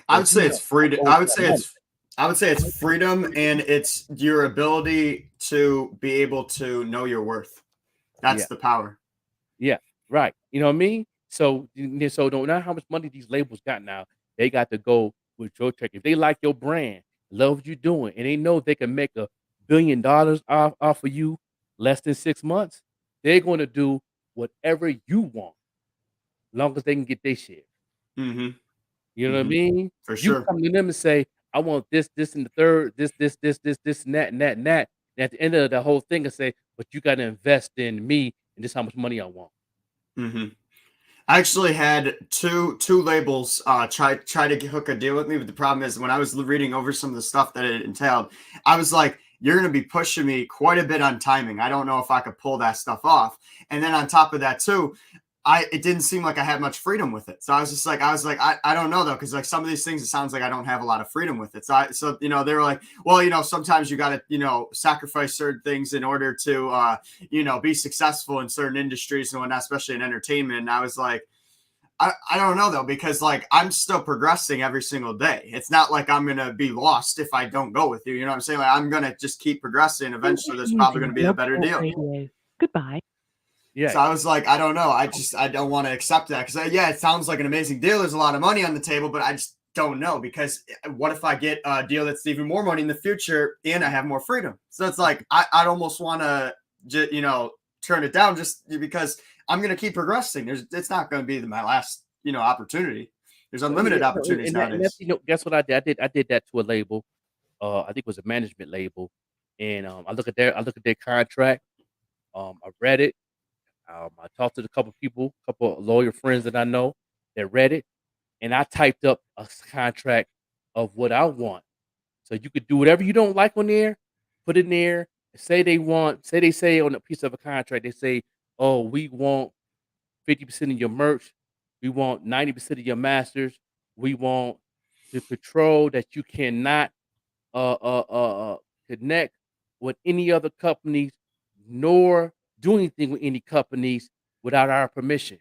I would say it's freedom. I would say it's freedom, and it's your ability to be able to know your worth. That's the power.
Yeah, right. You know what I mean? So no matter how much money these labels got now, they got to go with your check. If they like your brand, love what you're doing, and they know they can make $1 billion off of you less than 6 months, they're going to do whatever you want, as long as they can get their share.
Mm-hmm.
You know what I mean?
For sure.
You come to them and say, "I want this, and the third, this, and that, and that, and that." And at the end of the whole thing, I say, "But you got to invest in me, and this is how much money I want."
Mm-hmm. I actually had two labels try to hook a deal with me, but the problem is when I was reading over some of the stuff that it entailed, I was like, you're going to be pushing me quite a bit on timing. I don't know if I could pull that stuff off. And then on top of that too, it didn't seem like I had much freedom with it. So I was like, I don't know though, because like some of these things, it sounds like I don't have a lot of freedom with it. So they were like, well, sometimes you got to, sacrifice certain things in order to, be successful in certain industries and whatnot, especially in entertainment. And I was like, I don't know though, because like I'm still progressing every single day. It's not like I'm gonna be lost if I don't go with you. You know what I'm saying? Like I'm gonna just keep progressing. Eventually, there's probably gonna be a better deal.
Goodbye.
Yeah.
So I was like, I don't know. I don't want to accept that because it sounds like an amazing deal. There's a lot of money on the table, but I just don't know because what if I get a deal that's even more money in the future and I have more freedom? So it's like I'd almost want to, turn it down just because I'm going to keep progressing. It's not going to be my last, opportunity. There's unlimited opportunities nowadays.
Guess what I did? I did that to a label. I think it was a management label, and I look at their contract. I read it. I talked to a couple of lawyer friends that I know that read it, and I typed up a contract of what I want. So you could do whatever you don't like on there, put it in there. Say they say on a piece of a contract, they say, oh, we want 50% of your merch. We want 90% of your masters. We want the control that you cannot connect with any other companies, nor do anything with any companies without our permission.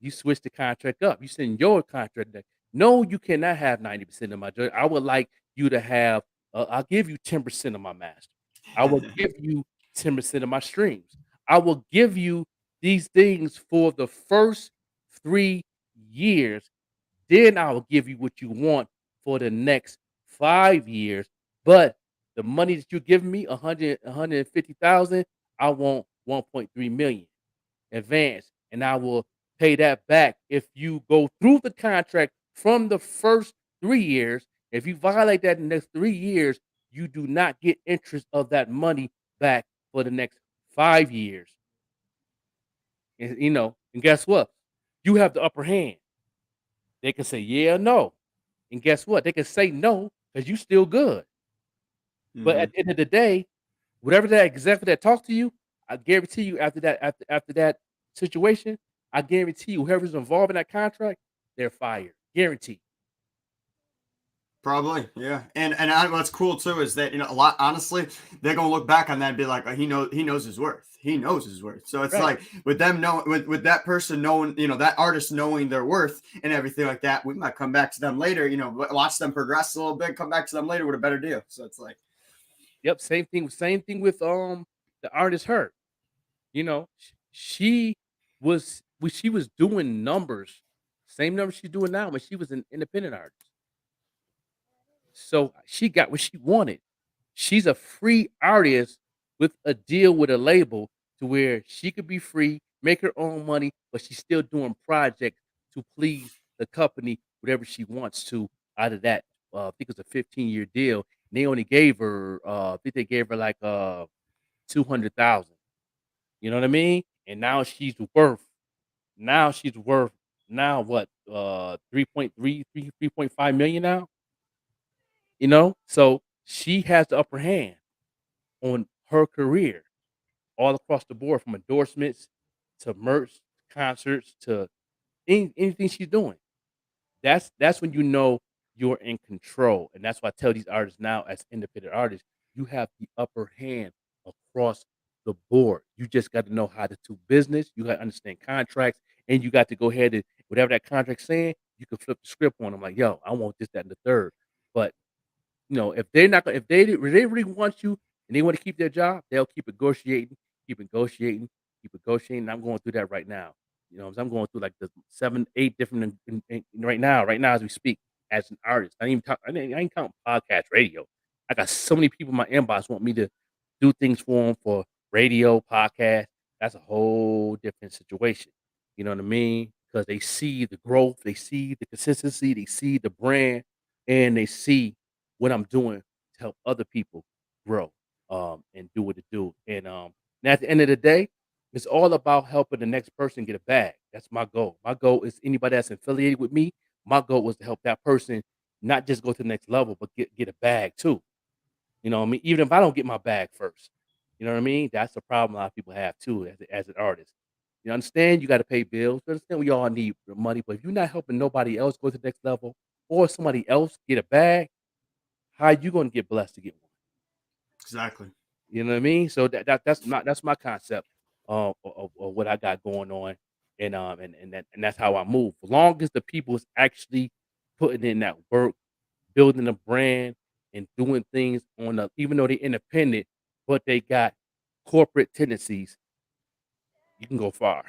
You switch the contract up. You send your contract back. No, you cannot have 90% of my joint. I would like you to have, I'll give you 10% of my master. I will give you 10% of my streams. I will give you these things for the first 3 years. Then I will give you what you want for the next 5 years. But the money that you're giving me, 150,000, I want 1.3 million advance, and I will pay that back if you go through the contract from the first 3 years. If you violate that in the next 3 years, you do not get interest of that money back for the next 5 years. And and guess what? You have the upper hand. They can say yeah or no. And guess what? They can say no because you still good. But at the end of the day, whatever that executive that talked to you, I guarantee you after that situation, I guarantee you whoever's involved in that contract, they're fired. Guaranteed.
Probably, yeah. And what's cool too is that a lot honestly, they're gonna look back on that and be like, oh, he knows his worth. He knows his worth. So it's
Right.
like with them knowing with that person knowing, that artist knowing their worth and everything like that, we might come back to them later, watch them progress a little bit, come back to them later with a better deal. So it's like,
yep, same thing with the artist Hurt. She was doing numbers, same numbers she's doing now when she was an independent artist. So she got what she wanted. She's a free artist with a deal with a label to where she could be free, make her own money, but she's still doing projects to please the company, whatever she wants to out of that. I think it was a 15-year deal. And they only gave her, I think they gave her like 200,000. You know what I mean? And now she's worth what 3.5 million now. So she has the upper hand on her career all across the board, from endorsements to merch, concerts to anything she's doing. That's when you're in control, and that's why I tell these artists now, as independent artists, you have the upper hand across the board. You just got to know how to do business. You got to understand contracts, and you got to go ahead and whatever that contract's saying, you can flip the script on them. Like, yo, I want this, that, and the third. But if they're not, if they really want you and they want to keep their job, they'll keep negotiating. And I'm going through that right now. I'm going through like the 7, 8 different right now as we speak, as an artist. I ain't count podcast, radio. I got so many people in my inbox want me to do things for them for radio, podcast. That's a whole different situation. You know what I mean? Because they see the growth, they see the consistency, they see the brand, and they see what I'm doing to help other people grow and do what to do. And at the end of the day, it's all about helping the next person get a bag. That's my goal. My goal is anybody that's affiliated with me. My goal was to help that person not just go to the next level, but get a bag too. You know what I mean? Even if I don't get my bag first, you know what I mean? That's a problem a lot of people have too as an artist. You understand? You got to pay bills. You understand? We all need money, but if you're not helping nobody else go to the next level, or somebody else get a bag, how you gonna get blessed to get one?
Exactly.
You know what I mean? So that's my concept of what I got going on, and that's how I move. As long as the people is actually putting in that work, building a brand, and doing things on a, even though they're independent, but they got corporate tendencies, you can go far.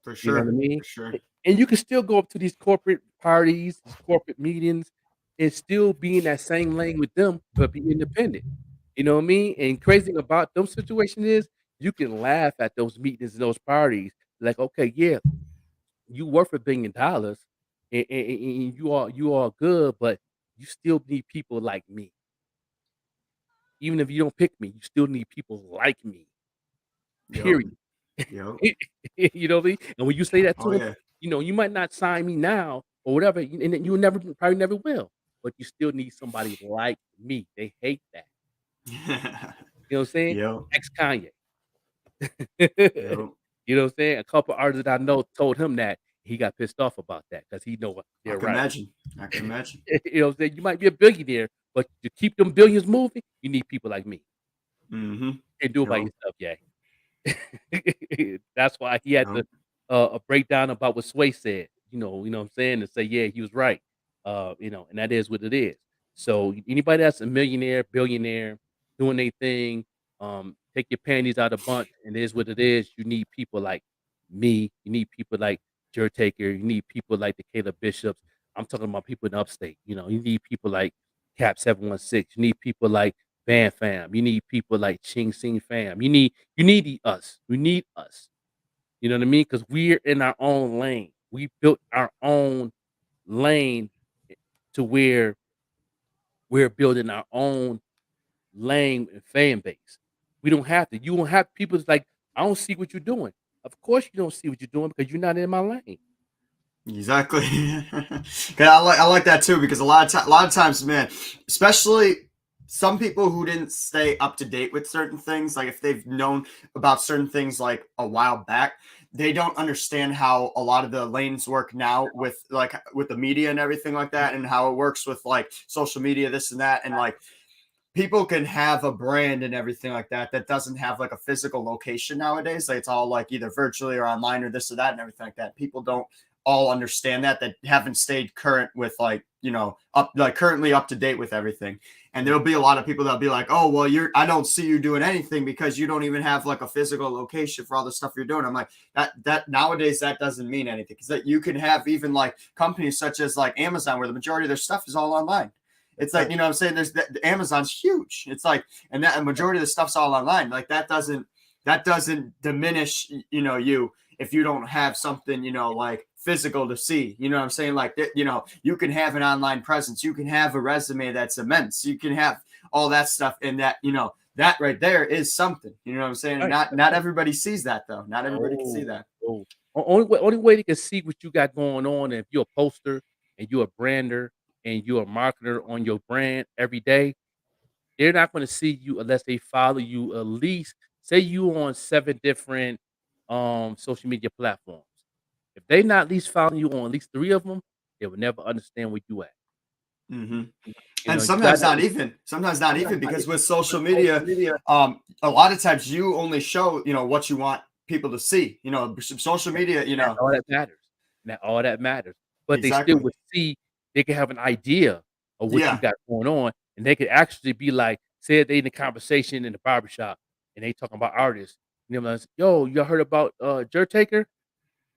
For
You know what I
sure.
mean?
For sure.
And you can still go up to these corporate parties, these corporate meetings, and still be in that same lane with them, but be independent. You know what I mean? And crazy thing about those situations is you can laugh at those meetings and those parties, like, okay, yeah, you worth $1 billion, and you are good, but you still need people like me. Even if you don't pick me, you still need people like me.
Yep.
Period.
Yep.
You know what I mean? And when you say that to
Oh
them,
yeah.
you might not sign me now or whatever, and then you never probably never will. But you still need somebody like me. They hate that. You know what I'm saying?
Yep.
Ex Kanye.
Yep.
You know what I'm saying? A couple artists that I know told him that he got pissed off about that because he know what
I
they're
can
right.
imagine. I can imagine.
You know what I'm saying? You might be a billionaire, but to keep them billions moving, you need people like me.
Mm-hmm.
You can't do it by
Yep.
yourself, yeah. That's why he had
Yep.
a breakdown about what Sway said. You know what I'm saying, and say, yeah, he was right. And that is what it is. So anybody that's a millionaire, billionaire, doing their thing, take your panties out of bunch, and it is what it is. You need people like me. You need people like Jer Taker. You need people like the Caleb Bishops. I'm talking about people in upstate. You need people like Cap 716. You need people like Van Fam. You need people like Ching Sing Fam. You need us. We need us. You know what I mean? Because we're in our own lane. We built our own lane to where we're building our own lane and fan base. We don't have to. You won't have people that's like, I don't see what you're doing. Of course you don't see what you're doing because you're not in my lane.
Exactly. I like that too, because a lot of times, man, especially some people who didn't stay up to date with certain things, like if they've known about certain things like a while back, they don't understand how a lot of the lanes work now with the media and everything like that, and how it works with like social media, this and that, and like people can have a brand and everything like that that doesn't have like a physical location nowadays. Like it's all like either virtually or online or this or that and everything like that. People don't all understand that haven't stayed current with currently up to date with everything. And there'll be a lot of people that'll be like, oh, well, I don't see you doing anything because you don't even have like a physical location for all the stuff you're doing. I'm like, that nowadays that doesn't mean anything, because that you can have even like companies such as like Amazon, where the majority of their stuff is all online. It's like, you know what I'm saying? Amazon's huge. It's like, and that a majority of the stuff's all online. Like that doesn't diminish, you, if you don't have something, like physical to see, you know what I'm saying? Like, you can have an online presence. You can have a resume that's immense. You can have all that stuff, and that, that right there is something, you know what I'm saying?
Right.
Not everybody sees that though. Not everybody can see that.
Only way they can see what you got going on, if you're a poster and you're a brander and you're a marketer on your brand every day, they're not going to see you unless they follow you. At least say you on 7 different social media platforms. If they not at least following you on at least 3 of them, they will never understand where you at.
Mm-hmm.
You
And
know,
sometimes not even because with social media, a lot of times you only show, what you want people to see, social media,
that's all that matters. All that matters. But they
Exactly.
still would see, they can have an idea of what you
Yeah.
got going on, and they could actually be like, say they in a conversation in the barbershop and they talking about artists. And they're like, yo, y'all heard about Jer Taker?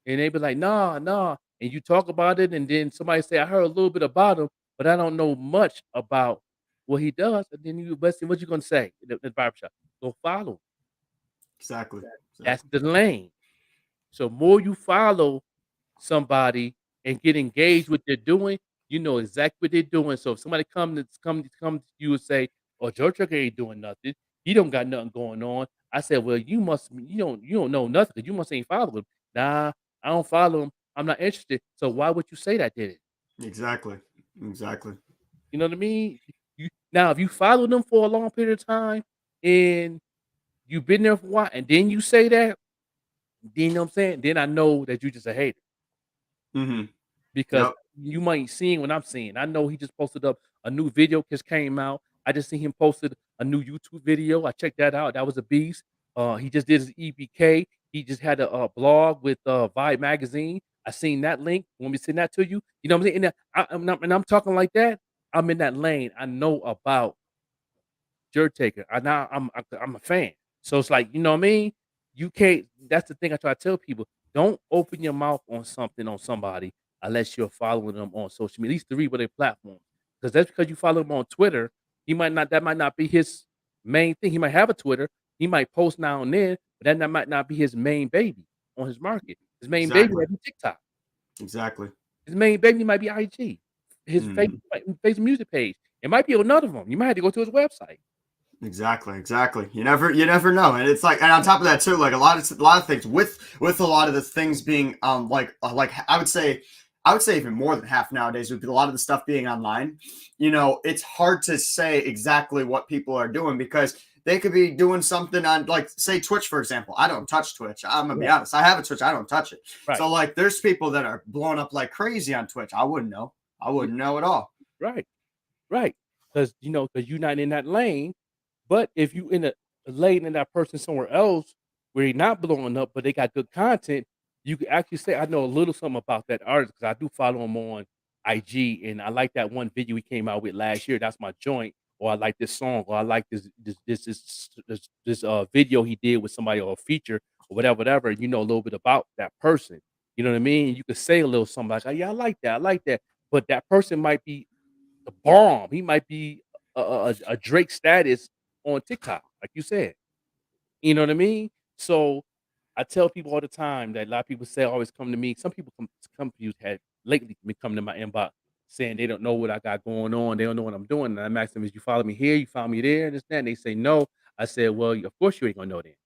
And they be like, nah. And you talk about it, and then somebody say, I heard a little bit about him, but I don't know much about what he does. And then what you gonna say in the barbershop? Go follow him.
Exactly.
That's the lane. So more you follow somebody and get engaged with what they're doing, you know exactly what they're doing. So if somebody come to you and say, "Oh, Joe Trucker ain't doing nothing. He don't got nothing going on." I said, "Well, you don't know nothing, because you must ain't follow him." Nah, I don't follow him. I'm not interested. So why would you say that, did it?
Exactly.
You know what I mean? Now, if you follow them for a long period of time and you've been there for a while, and then you say that, you know what I'm saying? Then I know that you just a hater
Mm-hmm.
because
Yep.
you might seeing what I'm seeing. I know he just posted up a new video just came out. I just seen him posted a new YouTube video. I checked that out. That was a beast. He just did his EBK. He just had a blog with Vibe magazine. I seen that link. Want me to send that to you? You know what I'm saying? And I'm talking like that. I'm in that lane. I know about Dirt Taker. I'm a fan. So it's like, you know what I mean? You can't. That's the thing I try to tell people. Don't open your mouth on something on somebody unless you're following them on social media, at least 3 of their platforms. Because that's because you follow him on Twitter. He might not. That might not be his main thing. He might have a Twitter. He might post now and then, but that might not be his main baby on his market. His main baby
Exactly.
might be TikTok.
Exactly.
His main baby might be IG. His
Mhm.
Facebook music page. It might be another one. You might have to go to his website.
Exactly. You never know, and it's like, and on top of that too, like a lot of things with a lot of the things being like I would say even more than half nowadays with a lot of the stuff being online. You know, it's hard to say exactly what people are doing because they could be doing something on, like, say Twitch, for example. I don't touch Twitch. I'm gonna be honest. I have a Twitch. I don't touch it.
Right.
So like, there's people that are blowing up like crazy on Twitch. I wouldn't know. I wouldn't know at all.
Right. Because you're not in that lane. But if you in a lane in that person somewhere else where you're not blowing up, but they got good content, you can actually say, I know a little something about that artist because I do follow him on IG, and I like that one video he came out with last year. That's my joint. Or I like this song, or I like this video he did with somebody or a feature or whatever. And you know a little bit about that person. You know what I mean? You could say a little something like, oh, yeah, I like that. But that person might be the bomb. He might be a Drake status on TikTok, like you said. You know what I mean? So I tell people all the time that a lot of people say always come to me. Some people come to you have lately been coming to my inbox saying they don't know what I got going on. They don't know what I'm doing. And I'm asking them, is you follow me here? You follow me there? And this, that. And they say no. I said, well, of course you ain't gonna know that.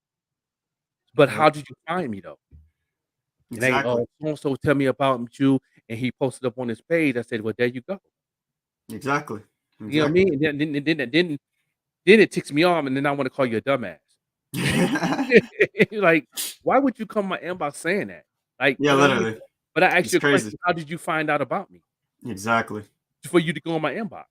But how
Yep.
did you find me though? And they
Exactly.
so tell me about you, and he posted up on his page. I said, well, there you go.
Exactly.
You know what I mean? And then it ticks me off, and then I want to call you a dumbass. Like, why would you come my inbox saying that? Like,
Yeah,
you know what I mean?
literally.
But I asked
It's
you a
crazy.
question. How did you find out about me?
Exactly.
For you to go on my inbox.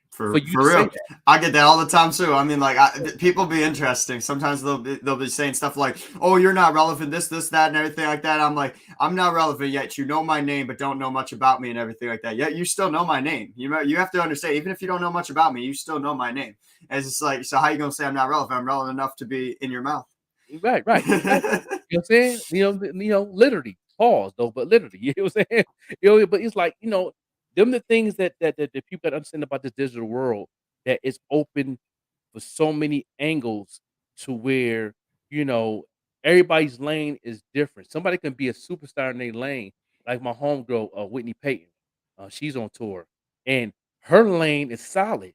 For
you to
real.
say that.
I get that all the time too. I mean, like, people be interesting. Sometimes they'll be saying stuff like, "Oh, you're not relevant. This, that, and everything like that." I'm like, I'm not relevant yet. You know my name, but don't know much about me and everything like that. Yet you still know my name. You have to understand. Even if you don't know much about me, you still know my name. As it's like, so how you gonna say I'm not relevant? I'm relevant enough to be in your mouth.
Right. Exactly. You know what I'm saying? Literally. Pause though, but literally, you know what I'm saying? But it's like, them the things that people gotta understand about this digital world, that it's open for so many angles to where, everybody's lane is different. Somebody can be a superstar in their lane, like my homegirl, Whitney Payton. She's on tour, and her lane is solid.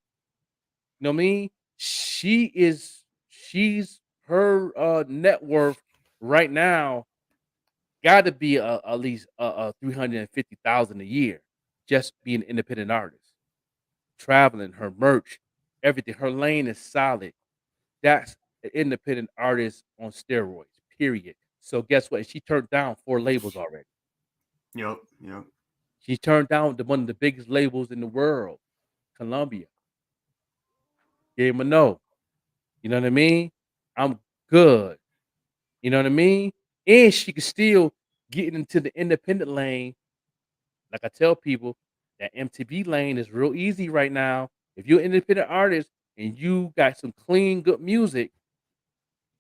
You know what I mean? She's her net worth right now got to be at least 350,000 a year, just being an independent artist, traveling, her merch, everything. Her lane is solid. That's an independent artist on steroids. Period. So guess what? She turned down 4 labels already.
Yep.
She turned down one of the biggest labels in the world, Columbia. Gave him a no. You know what I mean? I'm good. You know what I mean? And she could still get into the independent lane. Like I tell people, that MTV lane is real easy right now. If you're an independent artist and you got some clean, good music,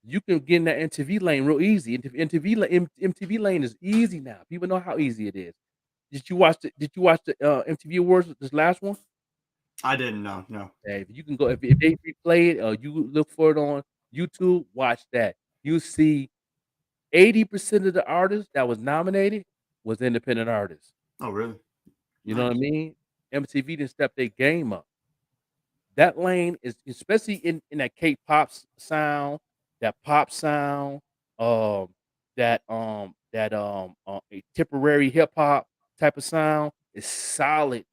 you can get in that MTV lane real easy. MTV lane is easy now. People know how easy it is. Did you watch the MTV Awards, this last one?
I didn't know. No.
Yeah, if you can go, if they replay it or you look for it on YouTube, watch that. You see 80% of the artists that was nominated was independent artists.
Oh, really?
You know what I mean? MTV didn't step their game up. That lane is, especially in that K-pop sound, that pop sound, a temporary hip hop type of sound is solid.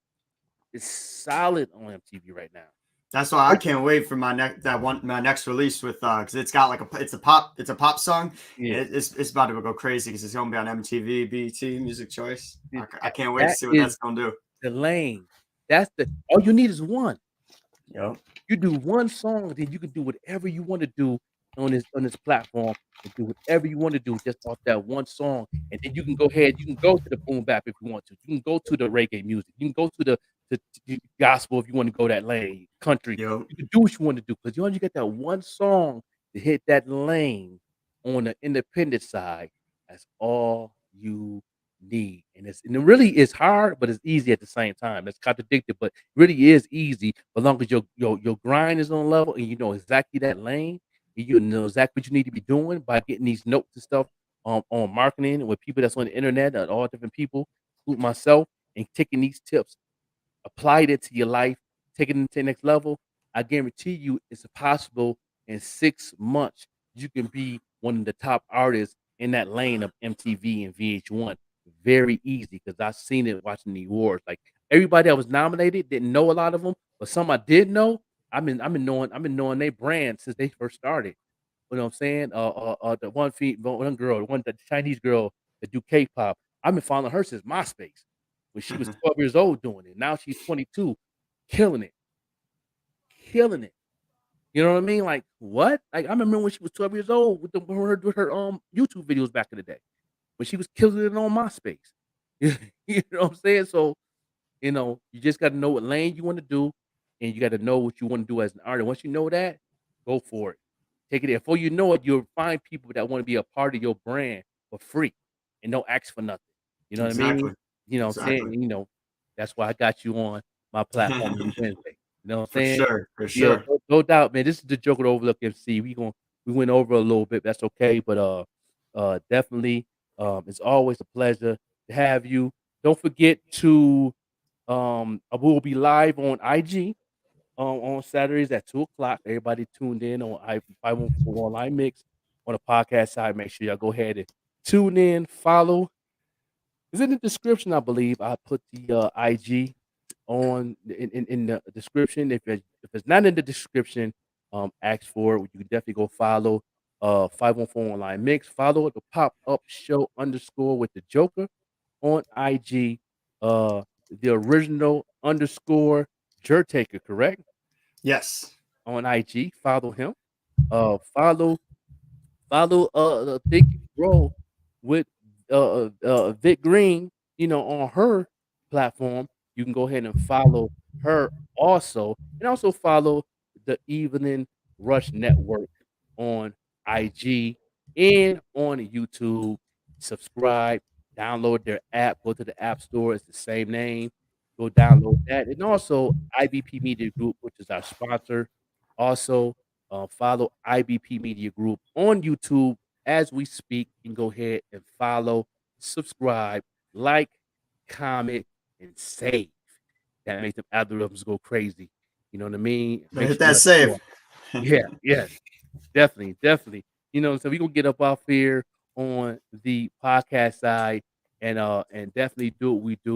It's solid on MTV right now.
That's why I can't wait for my next release with because it's got like it's a pop song.
Yeah.
It's about to go crazy because it's gonna be on MTV, BET, Music Choice. I can't wait to
That
see what
is
that's gonna do.
the lane. That's all you need is one.
Yep.
You do one song, then you can do whatever you want to do on this platform and do whatever you want to do just off that one song. And then you can go ahead, you can go to the boom bap if you want to. You can go to the reggae music. You can go to the gospel if you want to go that lane, country.
Yep.
You can do what you want to do because you get that one song to hit that lane on the independent side. That's all you need. And it really is hard, but it's easy at the same time. It's contradicted, but it really is easy as long as your grind is on level and you know exactly that lane, and you know exactly what you need to be doing by getting these notes and stuff on marketing with people that's on the internet and all different people, including myself, and taking these tips, apply it to your life, take it into the next level. I guarantee you it's possible in 6 months you can be one of the top artists in that lane of MTV and VH1. Very easy because I've seen it watching the awards. Like everybody that was nominated didn't know a lot of them, but some I did know. I've been knowing their brand since they first started. You know what I'm saying? The one girl, the Chinese girl that do K-pop. I've been following her since MySpace when she was 12 years old doing it. Now she's 22, killing it. You know what I mean? Like what? Like I remember when she was 12 years old with her YouTube videos back in the day when she was killing it on MySpace. You know what I'm saying? So, you just got to know what lane you want to do, and you got to know what you want to do as an artist. Once you know that, go for it. Take it there. Before you know it, you'll find people that want to be a part of your brand for free and don't ask for nothing. You know what I mean? You know what I'm saying? That's why I got you on my platform on Wednesday. You know what I'm saying?
For sure.
No doubt, man. This is the Joker Overlook MC. We went over a little bit. That's okay, but definitely, it's always a pleasure to have you. Don't forget to we'll be live on IG on Saturdays at 2:00. Everybody tuned in on 514 Online Mix on the podcast side. Make sure y'all go ahead and tune in, follow. It's in the description, I believe. I put the IG on in the description. If it's not in the description, ask for it. You can definitely go follow 514 Online Mix. Follow the pop-up show _ with the Joker on IG. The original _ Jertaker, correct?
Yes.
On IG. Follow him. Follow Thick Bro with Vic Green, on her platform. You can go ahead and follow her also, and also follow the Evening Rush Network on IG and on YouTube. Subscribe, download their app, go to the App Store, it's the same name. Go download that. And also IBP Media Group, which is our sponsor. Also, follow IBP Media Group on YouTube as we speak. You can go ahead and follow, subscribe, like, comment, and save. That makes the algorithms go crazy. You know what I mean?
Hit that save.
Yeah, definitely. So we gonna get up off here on the podcast side and definitely do what we do.